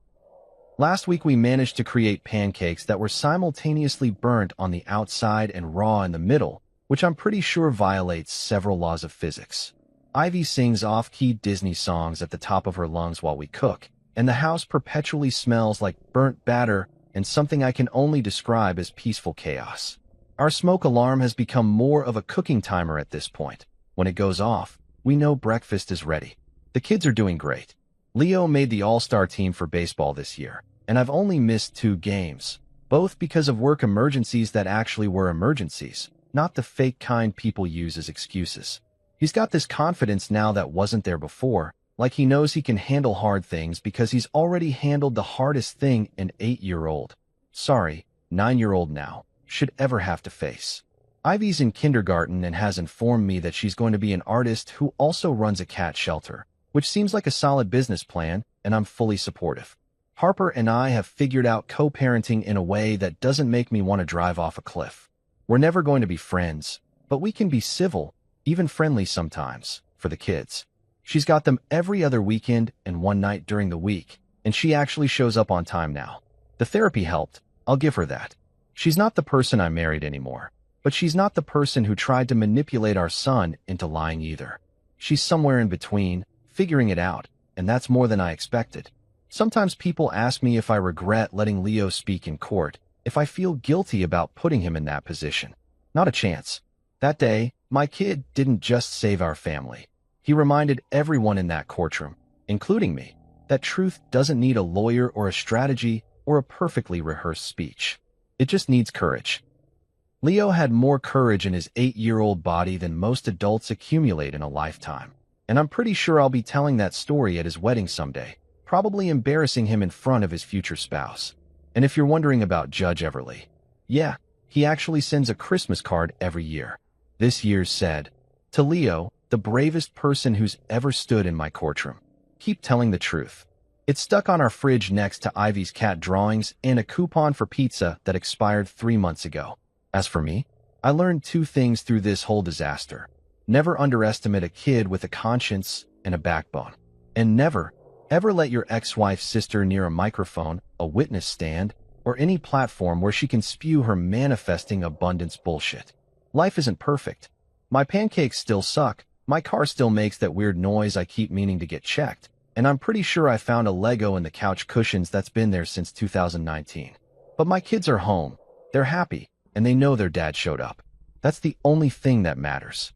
Last week we managed to create pancakes that were simultaneously burnt on the outside and raw in the middle, which I'm pretty sure violates several laws of physics. Ivy sings off-key Disney songs at the top of her lungs while we cook, and the house perpetually smells like burnt batter and something I can only describe as peaceful chaos. Our smoke alarm has become more of a cooking timer at this point. When it goes off, we know breakfast is ready. The kids are doing great. Leo made the all-star team for baseball this year, and I've only missed 2 games, both because of work emergencies that actually were emergencies, not the fake kind people use as excuses. He's got this confidence now that wasn't there before, like he knows he can handle hard things because he's already handled the hardest thing an 8-year-old, 9-year-old now, should ever have to face. Ivy's in kindergarten and has informed me that she's going to be an artist who also runs a cat shelter, which seems like a solid business plan, and I'm fully supportive. Harper and I have figured out co-parenting in a way that doesn't make me want to drive off a cliff. We're never going to be friends, but we can be civil, even friendly sometimes, for the kids. She's got them every other weekend and one night during the week, and she actually shows up on time now. The therapy helped, I'll give her that. She's not the person I married anymore. But she's not the person who tried to manipulate our son into lying either. She's somewhere in between, figuring it out, and that's more than I expected. Sometimes people ask me if I regret letting Leo speak in court, if I feel guilty about putting him in that position. Not a chance. That day, my kid didn't just save our family. He reminded everyone in that courtroom, including me, that truth doesn't need a lawyer or a strategy or a perfectly rehearsed speech. It just needs courage. Leo had more courage in his 8-year-old body than most adults accumulate in a lifetime. And I'm pretty sure I'll be telling that story at his wedding someday, probably embarrassing him in front of his future spouse. And if you're wondering about Judge Everly, yeah, he actually sends a Christmas card every year. This year's said, "To Leo, the bravest person who's ever stood in my courtroom. Keep telling the truth." It's stuck on our fridge next to Ivy's cat drawings and a coupon for pizza that expired 3 months ago. As for me, I learned 2 things through this whole disaster. Never underestimate a kid with a conscience and a backbone. And never, ever let your ex-wife's sister near a microphone, a witness stand, or any platform where she can spew her manifesting abundance bullshit. Life isn't perfect. My pancakes still suck, my car still makes that weird noise I keep meaning to get checked, and I'm pretty sure I found a Lego in the couch cushions that's been there since 2019. But my kids are home, they're happy, and they know their dad showed up. That's the only thing that matters.